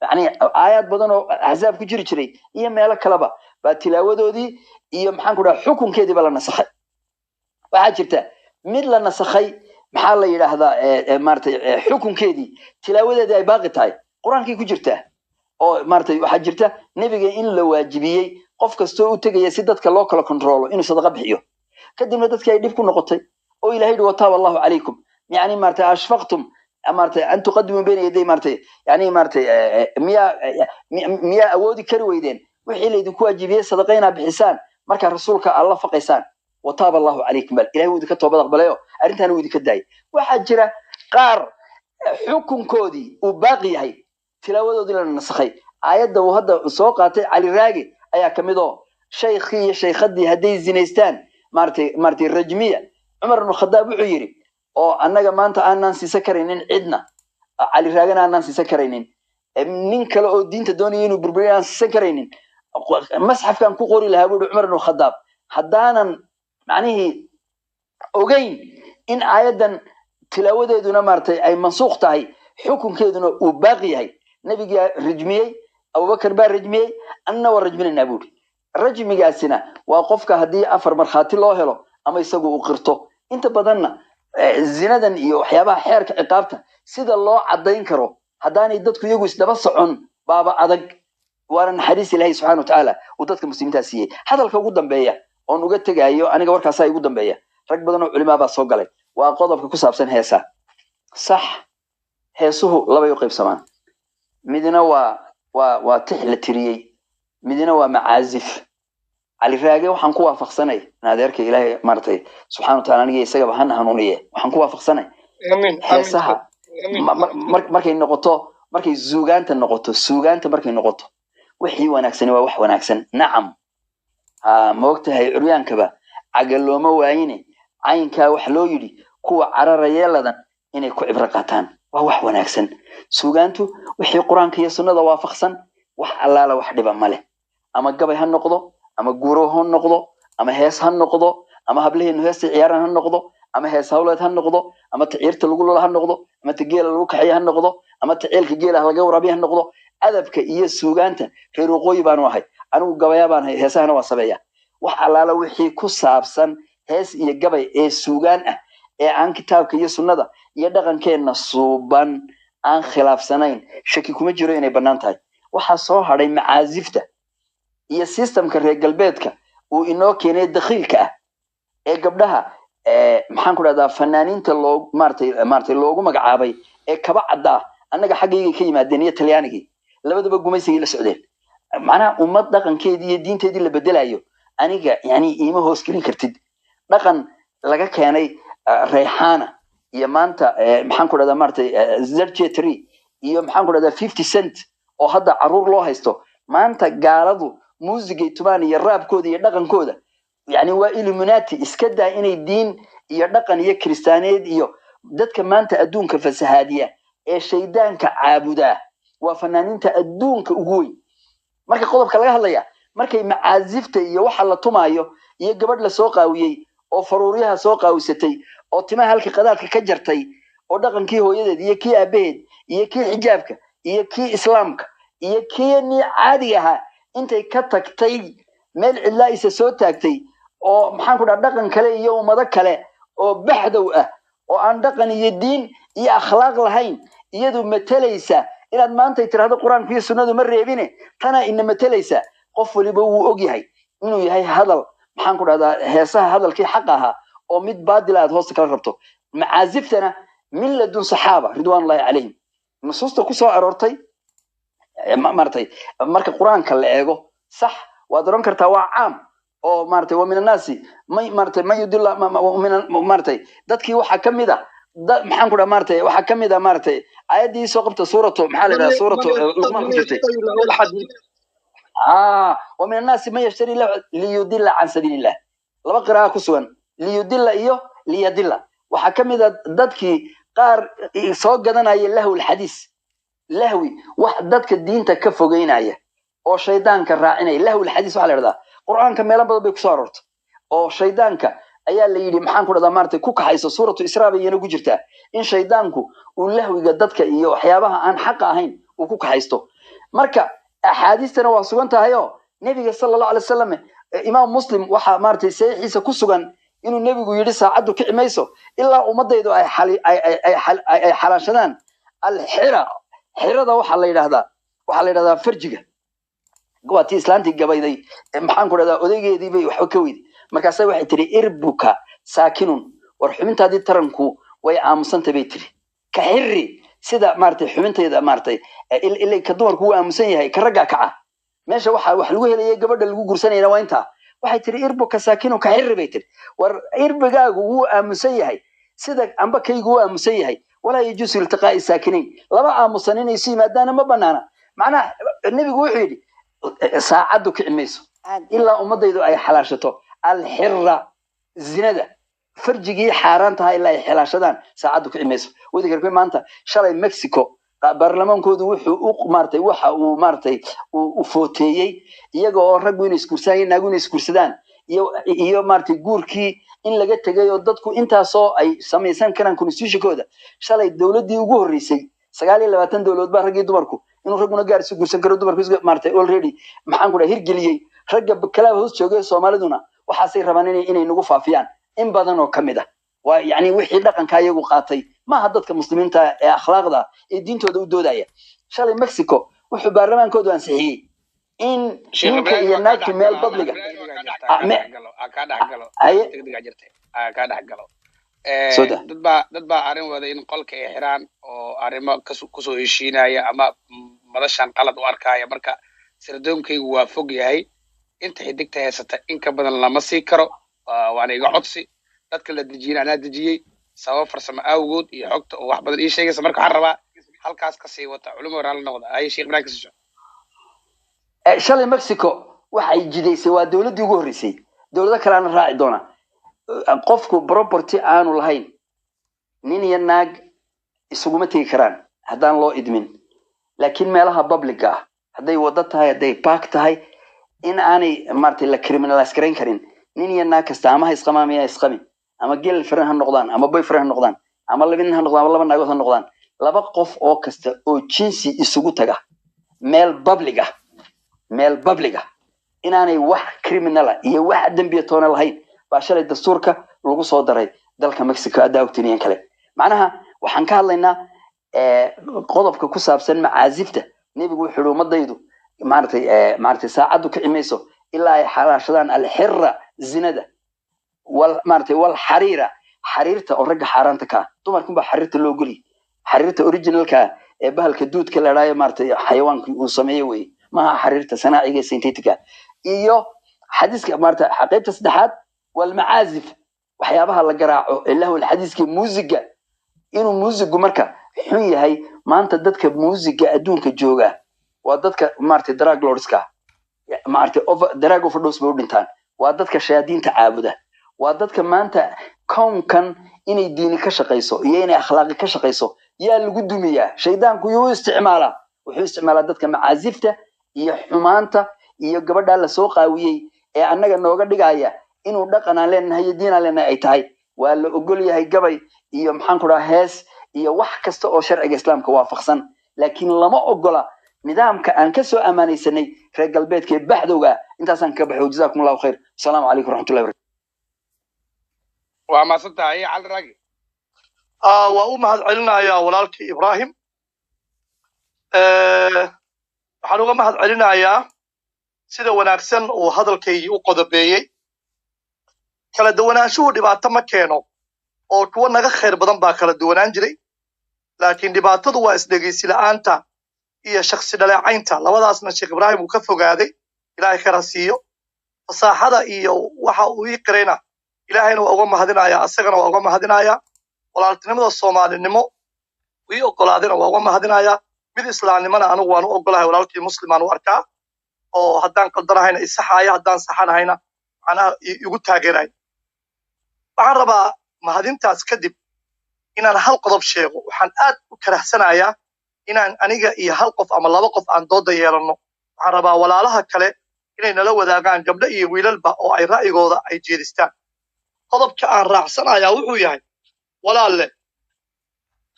yani aayad badan oo ahzaab ku jiri jiray iyo meelo kaleba baa tilaawadoodii iyo maxaan ku dhahaa xukunkeedii baa la nasakhay waxaa jirta mid la nasakhay maxaa la yiraahdaa maartay xukunkeedii tilaawadeedii ay baaqi tahay quraankii ku jirta oo maartay waxa jirta nabiga in la waajibiyay qof kasto u tagaya si dadka loo kala control inuu sadaqa bixiyo kadibna dadkii ay dhib ku noqotay oo ilaahay wataaba Allahu alaykum yani maartay ashfaqtum maartay an tuqaddimu bayna yaday maartay yani maartay miya awoodi kari weydeen wixii la idinku waajibiyay sadaqayna bixisaan marka rasuulka alla faqaysaan wataaba Allahu alaykum bal ilaahay wuu ka toobad aqbalayo arintan wuu idinka daay waxa jira qaar xukunkoodii uu baaqi yahay tilaawadoodii la nasakhay aayadda uu hadda soo qaatay cali raagi ayaa ka mid oo shaykhii iyo shaykhadii hadday zinaystaan maartay rajmiya cumar ibn khadaab wuxuu yidhi oo annaga maanta aanaan siisan karaynin cidna cali raagana aanaan siisan karaynin nin kale oo diinta doonaya inuu burburiyo aan siisan karaynin masxafkan ku qori lahaa buuhi cumar ibn khadaab haddaanan macnihii ogeyn in aayaddan tilaawadeeduna maartay ay mansuuq tahay xukunkeeduna uu baaqi yahay nabigaa rajmiyey abubakar baa rajmiyey anna waa rajminaynaa buuhi rajmigaasina waa qofka haddii 4 markhaati loo helo ama isagu uu qirto inta badanna zinadan iyo waxyaabaha xeerka ciqaabta sida loo cadayn karo haddaanay dadku iyagu isdaba socon baaba adag waana naxariis ilaahay subxaana watacaala uu dadka muslimiintaa siiyey hadalka ugu dambeeya oon uga tegayo aniga warkaasaa igu dambeeya rag badan oo culimaa baa soo galay waa qodobka ku saabsan heesa sax heesuhu labay u qaybsamaan midna waa tix la tiriyey midna waa macaazif cali raage waxaan ku waafaqsanay naadeerka ilaahay maartay subxaana wataala aniga isagaba hana hanuuniye waxaan ku waafaqsanay heesaha markay suugaanta noqoto wixii wanaagsani waa wax wanaagsan nacam ma ogtahay curyaankaba cagal looma waayine caynkaa wax loo yidhi kuwa cararayeeladan inay ku cibro qaataan waa wax wanaagsan suugaantu wixii qur-aanka iyo sunnada waafaqsan wax allaala wax dhiba male ama gabay ha noqdo ama guuro ha noqdo ama hees ha noqdo ama hablaheenu heesta ciyaaran ha noqdo ama hees hawleed ha noqdo ama ticiirta lagu lula ha noqdo ama tageela lagu kaxeeya ha noqdo ama taceelka geela laga waraabiya ha noqdo adabka iyo suugaanta reer waqooyi baanu ahay anigu gabaya baan ahay heesahana waa sameeya wax allaala wixii ku saabsan hees iyo gabay ee suugaan ah ee aan kitaabka iyo sunnada iyo dhaqankeenna suuban aan khilaafsanayn shaki kuma jiro inay bannaan tahay waxaa soo hadhay macaazifta iyo systemka reer galbeedka uu inoo keenay dakhiilka ah ee gabdhaha maxaan ku dhahdaa fanaaniinta maartay loogu magacaabay ee kaba cadda annaga xaggayga ka yimaadeen iyo talyaanigii labadaba gumaysigii la socdeen macnaha ummad dhaqankeedii iyo diinteedii la bedelayo aniga yani iima hoos gelin kartid dhaqan laga keenay rayxaana iyo maanta maxaan ku dhahdaa maartay zj3 iyo maxaan ku dhahdaa 50 cent oo hadda caruur loo haysto maanta gaaladu muusigay tubaan iyo raabkooda iyo dhaqankooda yani waa illuminati iska daa inay diin iyo dhaqan iyo kristaaneed iyo dadka maanta adduunka fasahaadiya ee shaydaanka caabudaa waa fanaaniinta adduunka ugu weyn marka qodobka laga hadlaya markay macaazifta iyo waxa la tumaayo iyo gabadh la soo qaawiyey oo faruuryaha soo qaawisatay oo timaha halka qadaadka ka jartay oo dhaqankii hooyadeed iyo kii aabaheed iyo kii xijaabka iyo kii islaamka iyo kii ni caadi ahaa intay ka tagtay meel cidlaa isa soo taagtay oo maxaan ku dhaha dhaqan kale iyo ummado kale oo baxdow ah oo aan dhaqan iyo diin iyo akhlaaq lahayn iyadu matalaysa inaad maanta tiraahdo quraanka iyo sunnadu ma reebine tana ina matalaysa qof waliba wuu og yahay inuu yahay hadal maxaan ku dhahdaa heesaha hadalkii xaq ahaa oo mid baadil aad hoosta kala rabto macaaziftana min ladun saxaaba ridwaanullahi calayhim nusuusta ku soo aroortay maartay marka quraanka la eego sax waad oran kartaa waa caam oo maartay wa min annaasi maartay ma yudilla maartay dadkii waxa kamid ah maxaan ku dhaha maartay waxa kamid ah maartay ayadii soo qabta suuratu maxaa la yiraahdaa suuratu luqmaan ku jirtay wa min annaasi man yashtari liyudilla can sabilillah laba qiraa ku sugan liyudilla iyo liyadilla waxa kamid ah dadkii qaar soo gadanaya lahwi alxadiis lahwi wax dadka diinta ka fogeynaya oo shaydaanka raacinaya lahwi alxadiis waxa la yiraahdaa quraanka meelo badan bay ku soo aroortay oo shaydaanka ayaa la yiri maxaan ku dhahdaa maartay ku kaxayso suuratu israa bayna ku jirtaa in shaydaanku uu lahwiga dadka iyo waxyaabaha aan xaq ahayn uu ku kaxaysto marka axaadiistana waa sugan tahay oo nabiga sallallahu alayhi wasallam imaam muslim waxa maartay saxiixiisa ku sugan inuu nabigu yiri saacadu kici mayso ilaa ummadaydu ay xalaashadaan xirada waxa la yiraahdaa farjiga go'aati islaantii gabayday maxaan ku dhahdaa odaygeedii bay waxba ka weydi markaasay waxay tiri irbuka saakinun war xubintaadii taranku way aamusantay bay tiri ka xirri sida maartay xubinteeda maartay ilaa ka dumarku uu aamusan yahay ka ragga kaca meesha waxa wax lagu helayay gabadha lagu gursanayna waa inta waxay tiri irbuka saakinun ka xirri bay tiri war irbigaagu uu aamusan yahay sida amba kaygu uu aamusan yahay walaa yajuusu iltiqaa'i saakinayn laba aamusan inay si maadaana ma banaana معناه النبي وحيد ساعدك كعميسو إلا أمضيدو أي حلاشته الحرة زينة فرجي حارانتها إلا أي حلاشدان ساعدك كعميسو وذكر كل ما أنت شري مكسيكو برلمان كودو وحو مارتي وحا ومارتي وفوتيي iyagoo rag weyn iskursaayeen naaguna iskursadaan iyo maartay guurkii in laga tagay oo dadku intaasoo ay samaysan karaan constitution-kooda shalay dawladii ugu horeysay 29 dawlad baa ragii dumarku inuu raguna gaarsi guursan karo dumarku maartay already maxaan ku dhahay hirgeliyay ragga kala hoos joogay Soomaaliduna waxaasay rabaan inay nagu faafiyaan in badan oo kamid ah waa yani wixii dhaqanka iyagu qaatay ma aha dadka muslimiinta ee akhlaaqda ee diintooda u doodaya shalay Mexico wuxuu baarlamaankoodu ansixiyay in ninka iyo naagtu meel badliga dad baa arrin wada in qolka ay xiraan oo arrimo kusoo heshiinaya ama madashan qalad u arkaya marka sirdoonkaygu waa fog yahay inta xidigta haysata in ka badan lama sii karo waana iga codsi dadka la dejiyay anaa dejiyey sabab farsamo awgood iyo xogta oo wax badan ii sheegaysa marka waxaan rabaa halkaas ka sii wata culimo waraal noqda ay sheekh ibraahim kasoo shalay Mexico waxay jidaysay waa dawladii ugu horeysay dawlado kale aan raaci doona qofku property aanu lahayn nin iyo naag isuguma tagi karaan haddaan loo idmin laakiin meelaha public ah hadday wada tahay hadday park tahay in aanay maartay la criminalize gareyn karin nin iyo naag kasta ama isqamaamaya isqami ama girlfriend ha noqdaan ama boyfriend ha noqdaan ama labin ha noqdaan ama laba naagood ha noqdaan laba qof oo kasta oo jinsi isugu taga meel public ah inaanay wax criminal iyo wax dambiye toona lahayn baa shalay dastuurka lagu soo daray dalka Mexico adaa ogtiniyan kale macnaha waxaan ka hadlaynaa qodobka ku saabsan macaazifta nabigu wuxuu umadaydu maartay saacadu ka cimayso ilaa ay xalaashadaan al-xirra zinada wal xariirta oo ragga xaaraanta ka dumarku ba xariirta loo guli xariirta originalka ee bahalka duudka la dhaayo maartay xayawaanku uu sameeyo way ma xariirta sanaaciga synthetica iyo xadiiska maartay qaybta saddexaad wal macaazif waxyaabaha la garaaco ilaahu xadiiska muusiga inuu muusigu marka xun yahay maanta dadka muusiga adduunka jooga waa dadka maartay drug lordska maartay drug overdose bay u dhintaan waa dadka shayaadiinta caabuda waa dadka maanta koonkan inay diini ka shaqeyso iyo inay akhlaaqi ka shaqeyso yaa lagu dumiyaa shaydaanku wuxuu isticmaalaa dadka macaazifta iyo xumaanta iyo gabadha la soo qaawiyay ee annaga nooga dhigaya inuu dhaqan aan leenahay diin aan leenahay ay tahay waa la ogol yahay gabay iyo maxaan ku dhahaa hees iyo wax kasta oo sharciga islaamka waafaqsan laakiin lama ogola nidaamka aan ka soo amaanaysanay reer galbeedka ee baxdowga intaasaan ka baxo jazaakumullahu khayr assalaamu calaykum waraxmatullahi wabarakatuh waa maasantahay cali raagi waa u mahad celinayaa walaalkii ibraahim waxaan uga mahad celinayaa sida wanaagsan uu hadalkaygii u qodobeeyey kala duwanaanshuhu dhibaato ma keeno oo kuwa naga khayr badan baa kala duwanaan jiray laakiin dhibaatadu waa isdhegaysi la'aanta iyo shakhsi dhaleecaynta labadaasna sheekh ibraahim uu ka fogaaday ilaahay khayr siiyo fasaaxada iyo waxa uu ii qirayna ilaahayna waa uga mahadinayaa asagana waa uga mahadinayaa walaaltinimada soomaalinimo ii ogolaadina waa uga mahadinayaa mid islaamnimana anigu waan u ogolahay walaalkii muslimaan u arkaa oo haddaan qaldanahayna isaxaaya haddaan saxanahayna macnaha igu taageeray waxaan rabaa mahadintaas kadib inaan hal qodob sheego waxaan aad u karahsanayaa inaan aniga iyo hal qof ama laba qof aan dooda yeelanno waxaan rabaa walaalaha kale inay nala wadaagaan gabdho iyo wiilalba oo ay ra'yigooda ay jeedistaan qodobka aan raacsanayaa wuxuu yahay walaalle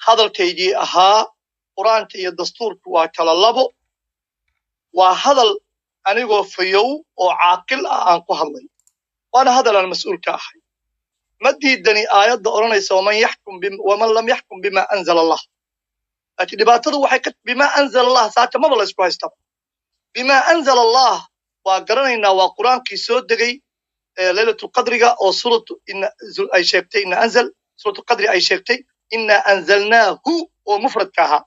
hadalkaygii ahaa quraanka iyo dastuurku waa kala labo waa hadal anigoo fayow oo caaqil ah aan ku hadlay waana hadal aan mas'uul ka ahay ma diidani aayadda odhanaysa waman lam yaxkum bima anzala allah laakiin dhibaatadu waxay ka bima anzala allah saaka maba la isku haystaba bima anzala allah waa garanaynaa waa quraankii soo degay leylatul qadriga oo suuratu ay sheegtay inna anzal suuratu qadri ay sheegtay inna anzalnaahu oo mufradka ahaa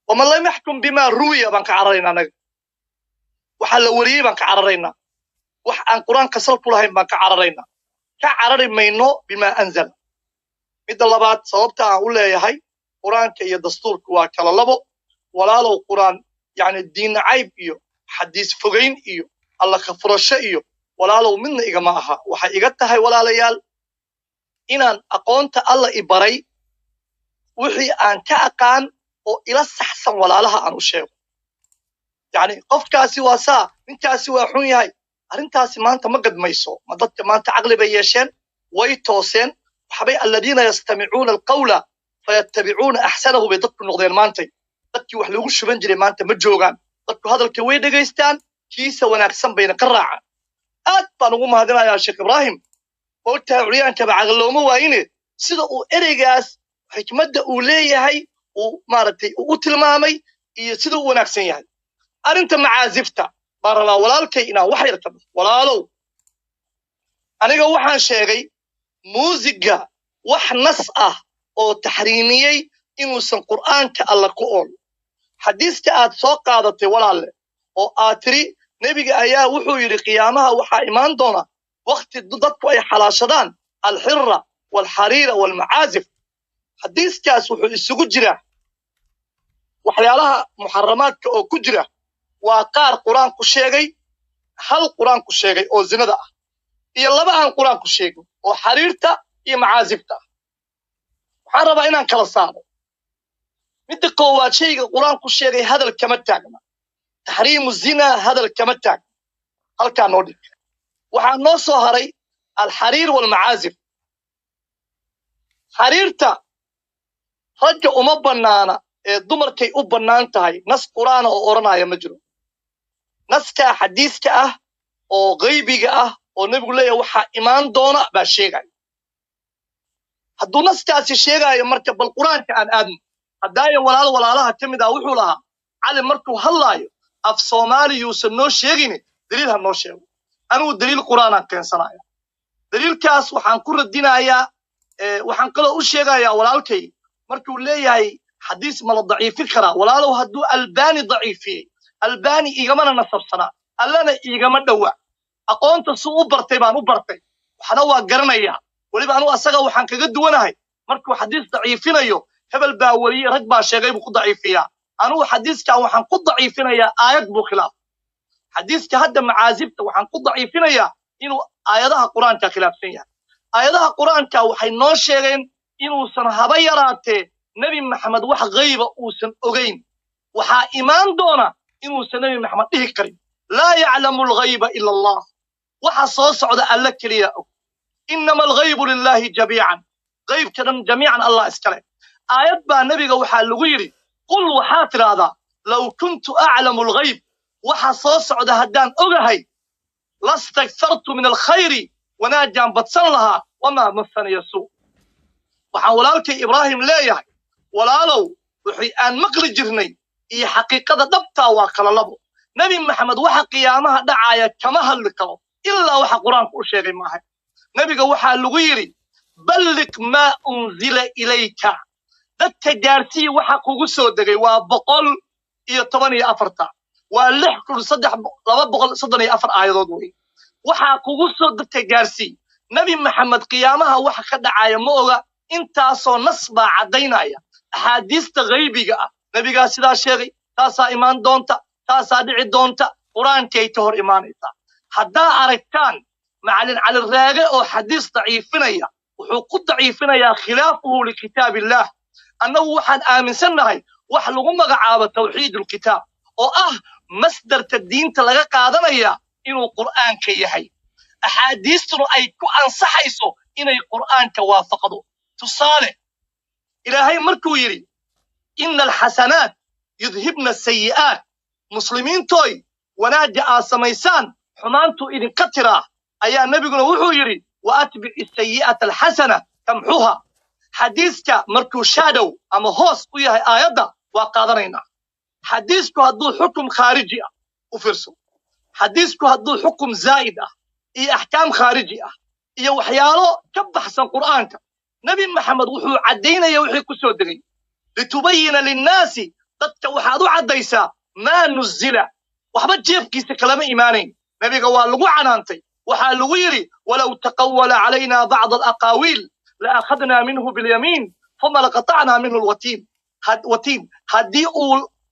waman lam yaxkum bima ruwiya baan ka cararaynaa anaga waxaa la wariyey baan ka cararaynaa wax aan quraanka sal ku lahayn baan ka cararaynaa ka carari mayno bima anzala midda labaad sababta aan u leeyahay quraanka iyo dastuurku waa kala labo walaalow quraan يعني الدين عيب إيو حديث فغين إيو الله كفرش إيو ولا لو من إجماعها وحقيقتها ولا ليال إن أقونت الله إبري وحي أن كأقان وإلى السحسن ولا لها أنو شيء يعني قف كاسي واسا من كاسي وحوني هاي أرنتاسي ما أنت مقد ميسو ما ضدت ما أنت عقل بيشين ويتوسين وحبي الذين يستمعون القول فيتبعون أحسنه بيضدك النقدين ما أنت ضدك وحلوغ الشبنجري ما أنت مجوغان ضدك هذا الكوي دقيستان كيسا وناكسن بين قراعة أطنقوم هذنا يا شيخ إبراهيم قلت عليا أنت بعقلومه وإني سيدو إريقاس حكمة أوليه هاي ومارتي وتلمامي سيدو وناكسن يعني أرنت معازفتا بار الله walaalkay inaa wax yar tahay walaalow aniga waxaan sheegay muusiga wax nas ah oo taxriimiyay inuusan quraanka alla ku ool xadiiska aad soo qaadatay walaalle oo aad tiri nabiga ayaa wuxuu yiri qiyaamaha waxa imaan doona waqti dadku ay xalaashadaan al-hirra wal-harira wal-maazif xadiiskaas wuxuu isugu jira waxyaalaha muharramaadka oo ku jira وقار قرآن كشيء هل قرآن كشيء أو زندا يلا عن قرآن كشيء أو حريرته يمعازبته حرب إنا كلا صار مد قوات شيء قرآن كشيء هذا الكمتاع تحريم الزنا هذا الكمتاع هل كان نودك وحنوصو هري الحرير والمعازف حريرته رجع أمبنانا دمركي أبنانتهاي نص قرآن أو أورنا يا مجرم نسكا حديثك أو غيبك أو نبي له وحى إيمان دونا بشيء هدو نسكا شيء يا مركب القرآن كان آدم هدايا ولا لها تمدا وحولها على مركب هلاي أف صومالي يوسنو شيء دليل هالنو شيء أنا دليل القرآن كان صنايع دليل كاس وحنقول الدين يا وحنقول الشيء يا ولا الكي مركب ليه حديث مال ضعيف فكرة ولا لو هدو الباني ضعيفي الباني إيجامنا نصب سنة ألنا إيجام الدواء أقونت سوء برتي بانو برتي وحنوا قرنيا ولي بانو أسجع وحنك جد وناهي مركو حديث ضعيفين أيو هبل باوري ركبة شيء بقول ضعيفية أنا حديث كا وحنقول ضعيفين يا آيات بخلاف حديث كهذا معازبته وحنقول ضعيفين يا إنه آياتها قرآن كخلاف فيها آياتها قرآن كا وحنون شيئين إنه سنهبيراته نبي محمد وح غيبة وسن أجين وح إيمان دونا إنه سنبي محمد إيه كريم لا يعلم الغيب إلا الله وحصوص عد الله كريا إنما الغيب لله جميعا غيب كذا جميعا الله إسكاله آيات با نبي وح الغيري قل وحاتر هذا لو كنت أعلم الغيب وحصوص عد هدان أجهي لاستكثرت من الخير وناجم بتصلها وما مثني يسوء وحولالك إبراهيم لا يعني ولا لو وحي أن مقل جرني هي حقيقة دبتا وكلا نبي محمد وحا قيامها دعاية كما هلكوا إلا وحا قرآن كوشيغي معه نبي وحا لغيري بلك ما أنزل إليك دك جارسي وحا قوسو دغي وبقول يطبني أفرتا واللحق صدح لبقل صدني أفر آيضا وي وحا قوسو دك جارسي نبي محمد قيامها وحا كدعاية موغا intaasoo nas baa cadaynaya axaadiista qaybiga ah nabigaa sidaa sheegay taasaa imaan doonta taasaa dhici doonta qur-aankay ka hor imaanaysaa haddaa aragtaan macalin cali raage oo xadiis daciifinaya wuxuu ku daciifinayaa khilaafuhu likitaabillaah annagu waxaan aaminsannahay wax lagu magacaabo tawxiidulkitaab oo ah masdarka diinta laga qaadanaya inuu qur'aanka yahay axaadiistuna ay ku ansaxayso inay qur'aanka waafaqdo تصالح إلهي مركو يري إن الحسنات يذهبن السيئات مسلمين توي وناجع سميسان حمانتو إذن كترا أيها النبي وحو يري وأتبع السيئة الحسنة تمحوها حديثك مركو شادو أما هوس وياها آيادا وقادرين حديثك هدو حكم خارجي وفرسو حديثك هدو حكم زائدة إيه أحكام خارجية إيه وحيالو كبحسن قرآنك نبي محمد وحو عدينا يوحي كسو دغي لتبين للناس تتوحادو عديسا ما نزل وحبا جيب كيس كلام إيمانين نبي قوال لغو عنانتي وحال لغيري ولو تقول علينا بعض الأقاويل لأخذنا منه باليمين ثم لقطعنا منه الوتين هدي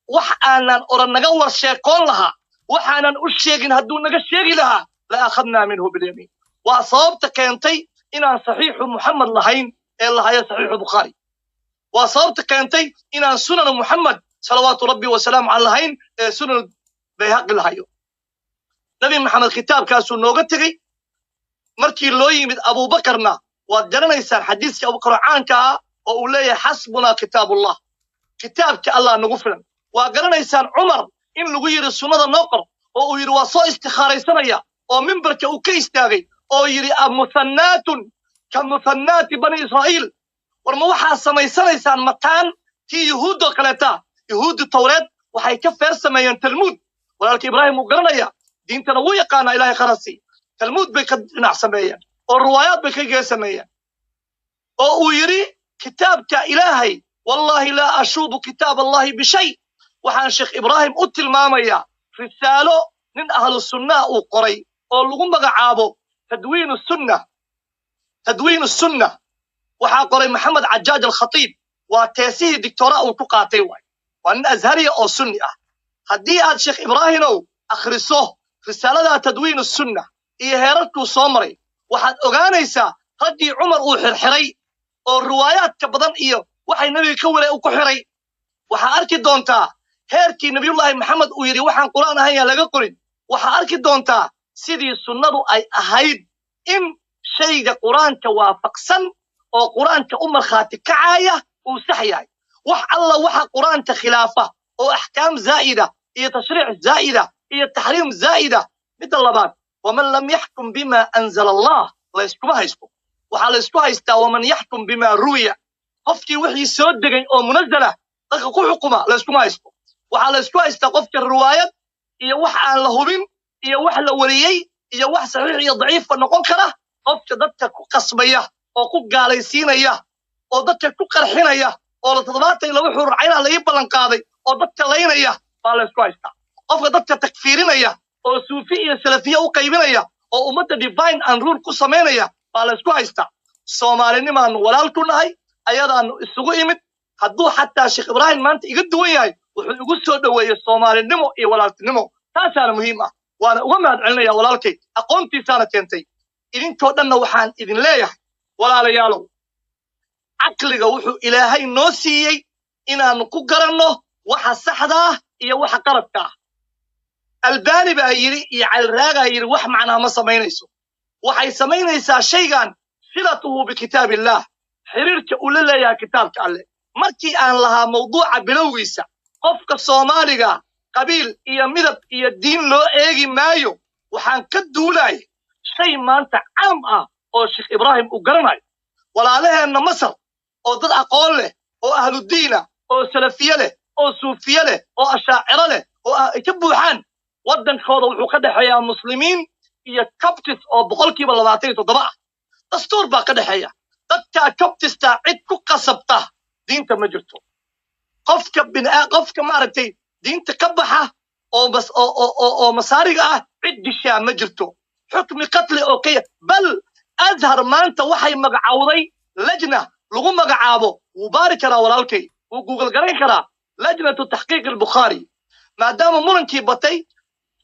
وحانا أرنغا ورشيكون لها وحانا أشيغن هدو نغا شيغي لها لأخذنا منه باليمين وأصابت كانتي إن صحيح محمد لهين إلا هي صحيح البخاري وأصابت كانتي إن سنن محمد صلوات ربي وسلام على لهين سنن بيهق لهيو نبي محمد كتاب كاسو نوغتغي مركي لو يمد أبو بكرنا وجرنيسان حديث أبو بكر عنك وأولي حسبنا كتاب الله كتابك الله نغفرن وجرنيسان عمر إن لغير السنة النقر أو يري وصو استخاري سنية أو منبرك أو كيستاغي أو يري مثنات كمثنات بني إسرائيل ورموحا سميسانيسان مكان في يهود وكالتا يهود التوراة وحي كفر سميان تلمود ولكن إبراهيم وقرنيا دين تنوية قانا إلهي خرسي تلمود بكدنا سميان والروايات بكي سميان أو يري كتابك إلهي والله لا أشوب كتاب الله بشيء وحان شيخ إبراهيم أتل ماميا رسالة من أهل السنة وقري ولغم عابو تدوين السنة وحا قري محمد عجاج الخطيب وتاسيه دكتوراء وكقاتي وأن أزهري أو سني هدي هذا شيخ إبراهيم أو أخرسوه رسالة تدوين السنة إيهارتو صومري وحد أغانيسا هدي عمر وحرحري والروايات كبضان إيو وحي نبي كوري وكحري وحا أركي دونتا هيركي نبي الله محمد ويري وحان قرآن هيا لغا قرين وحا أركي دونتا سيدي السنة أي أهيد إن شيء قرآن توافقسن أو قرآن كأم الخاتي كعاية وسحياي وح الله وحا قرآن خلافة أو أحكام زائدة هي تشريع زائدة هي تحريم زائدة مثل الله ومن لم يحكم بما أنزل الله لا يسكبها يسكب وحال يسكبها يستا ومن يحكم بما روي قفتي وحي سودقين أو منزلة قو حكومة لا يسكبها يسكب وحال يسكبها يستا قفتي الروايات هي وح عن لهبين هي وح لوليي هي وح صحيح هي ضعيف فنقول كره قفتي ضدك قصبية أو كو قاليسينية أو ضدك كو قرحينية أو لتضباطي لو حور عينها اللي يبلن قاضي أو ضدك لينية قال يسكبها يستا قفتي ضدك تكفيرينية أو صوفية سلفية وقيبينية أو أمد ديفاين أن رول كسامينية قال يسكبها يستا سوماليني ما نولالكو نهي أيضا السوق يمد hadduu xataa sheekh ibraahim maanta iga duwan yahay wuxuu igu soo dhaweeyay Soomaalinimo iyo walaaltinimo taasana muhiim ah waana uga mahad celinaya walaalkay aqoontiisana keentay idinkoo dhanna waxaan idin leeyahay walaalayaalow aqliga wuxuu ilaahay noo siiyay inaan ku garanno waxa saxda ah iyo waxa qaladka ah albani baa yiri iyo calraaga yiri wax macna ma sameynayso waxay sameynaysaa shaygan silatuhu bi kitaabillah xiriirka uu leeyahay kitaabka alle markii aan lahaa mawduuca bilowgiisa qofka Soomaaliga qabiil iyo midab iyo diin loo eegi maayo waxaan ka duulay shay maanta caam ah oo Sheikh Ibrahim u garanayo walaalaheena Masar oo dad aqoon leh oo ahlu diina oo salafiye leh oo suufiye leh oo ashaaciro leh oo ka buuxaan wadankooda wuxuu ka dhaxeeyaa muslimiin iyo Coptis oo 27% ah dastuur baa ka dhaxeeya dadka Coptista cid ku qasabta diinta ma jirto qofka maaragtay diinta ka baxa oo bas oo masaariga ah cid dishaa ma jirto xukmi qatl oo kay bal azhar maanta waxay magacawday lajna lagu magacaabo mubarak kara walaalkay oo google garan kara lajnatu tahqiiq al-bukhari maadaama murankii batay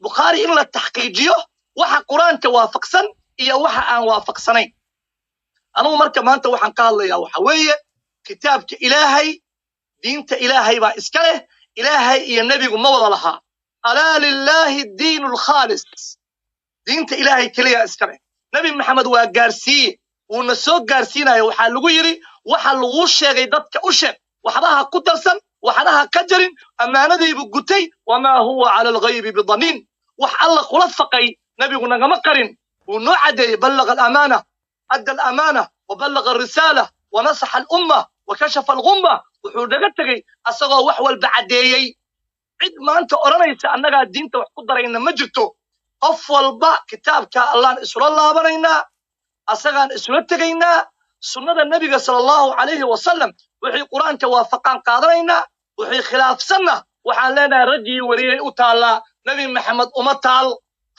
bukhari in la tahqiijiyo waxa quraanka waafaqsan iyo waxa aan waafaqsanayn anigu marka maanta waxaan ka hadlayaa waxa weeye kitaabka ilaahay diinta ilaahay baa iska leh ilaahay iyo nabigu ma wada laha ala lillahi diinul khalis diinta ilaahay kaliya iska leh nabi maxamed waa gaarsiye uu soo gaarsiinayo waxa lagu yiri waxa lagu sheegay dadka u sheeg waxbaha ku darsan waxbaha ka jarin amaanadiibu gutay wama huwa ala al-ghayb bidanin wax alla kula faqay nabigu nagama qarin uu noo cadeeyay balagha al-amana adda al-amana wa balagha ar-risala wa nasaha al-umma وكشف الغمة وحودقتك أصغى وحول بعديي عد ما أنت أرانيس أنك الدين توحكو درينا مجرتو أفضل با كتابك الله إسر الله برينا أصغى إسرتكينا سنة النبي صلى الله عليه وسلم وحي قرآن توافقان قادرينا وحي خلاف سنة وحالنا رجي وريي أتالا نبي محمد أمتال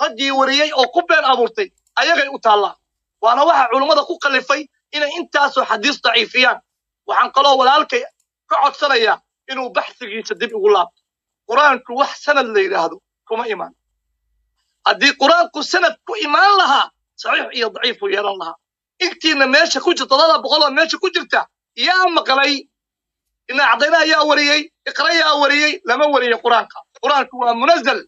رجي وريي أو قبين أبورتي أيغي أتالا وأنا واحد علماء قوق اللي إن إنتاسو حديث ضعيفيان waxaan qaloo walaalkay ka codsanayaa inuu baxsigiisa dib ugu laabto quraanku wax sanad la yiraahdo kuma iman haddii quraanku sanad ku iman lahaa saxiix iyo daciif u yeelan lahaa intiina meesha ku jirta 200 meesha ku jirta yaa maqlay ina cadayna yaa wariyay iqra yaa wariyay lama wariyo quraanku waa munazzal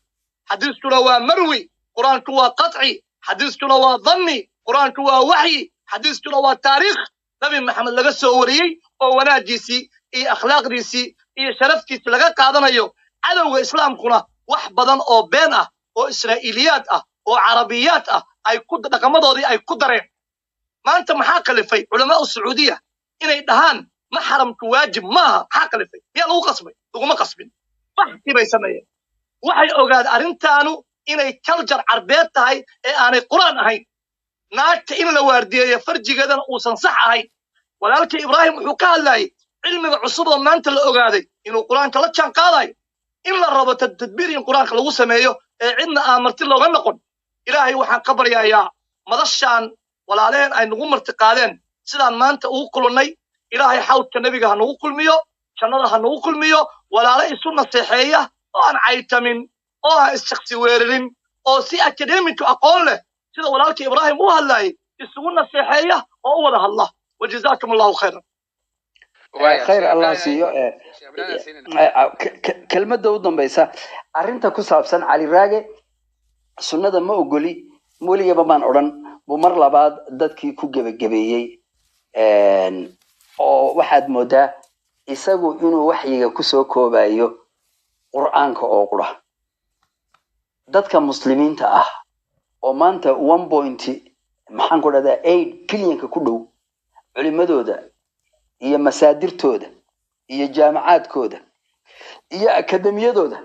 xadiiskuna waa marwi quraanku waa qat'i xadiiskuna waa dhanni quraanku waa wahyi xadiiskuna waa taariikh nabi maxamed laga soo wariyay oo wanaajiisi iyo akhlaaqdiisi iyo sharaftiisa laga qaadanayo cadawga islaamkuna wax badan oo been ah oo israa'iiliyaad ah oo carabiyaad ah ay ku dhaqamadoodii ay ku dareen maanta maxaa qalifay culamaa sacuudiya inay dhahaan maxramku waajib maaha maxaa qalifay yaa lagu qasbay laguma qasbin waxkii bay sameeyeen waxay ogaad arrintaanu inay kaljar carbeed tahay ee aanay quraan ahayn naagta in la waardiyeeyo farjigeedana uusan sax ahayn walaalkii ibraahim wuxuu ka hadlayay cilmiga cusub oo maanta la ogaaday inuu quraanka la jaan qaadayo in la rabo tadbiir in quraanka lagu sameeyo ee cidna aan marti looga noqon ilaahay waxaan ka baryayaa madashaan walaaleen ay nagu marti qaadeen sidaan maanta ugu kulannay ilaahay xawdka nabiga ha nagu kulmiyo jannada ha nagu kulmiyo walaalo isu naseexeeya oo aan caytamin oo aan ishakhsi weerarin oo si academic aqoon leh sida walaalkii ibraahim u hadlayay isugu naseexeeya oo u wada hadla wajazaakum allahu khayran khayr allah siiyo kelmadda u dambaysa arrinta ku saabsan cali raage sunnada ma ogoli weligaba baan odhan buu mar labaad dadkii ku gebagabeeyey oo waxaad moodaa isagu inuu waxyiga kusoo koobayo qur'aanka oo qura dadka muslimiinta ah oo maanta 1.8 bilyanka ku dhow culimadooda iyo masaadirtooda iyo jaamacaadkooda iyo akademiyadooda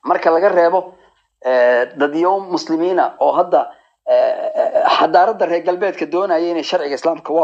marka laga reebo dadyo muslimiina oo hadda xadaaradda reer galbeedka doonaya inay sharciga islaamka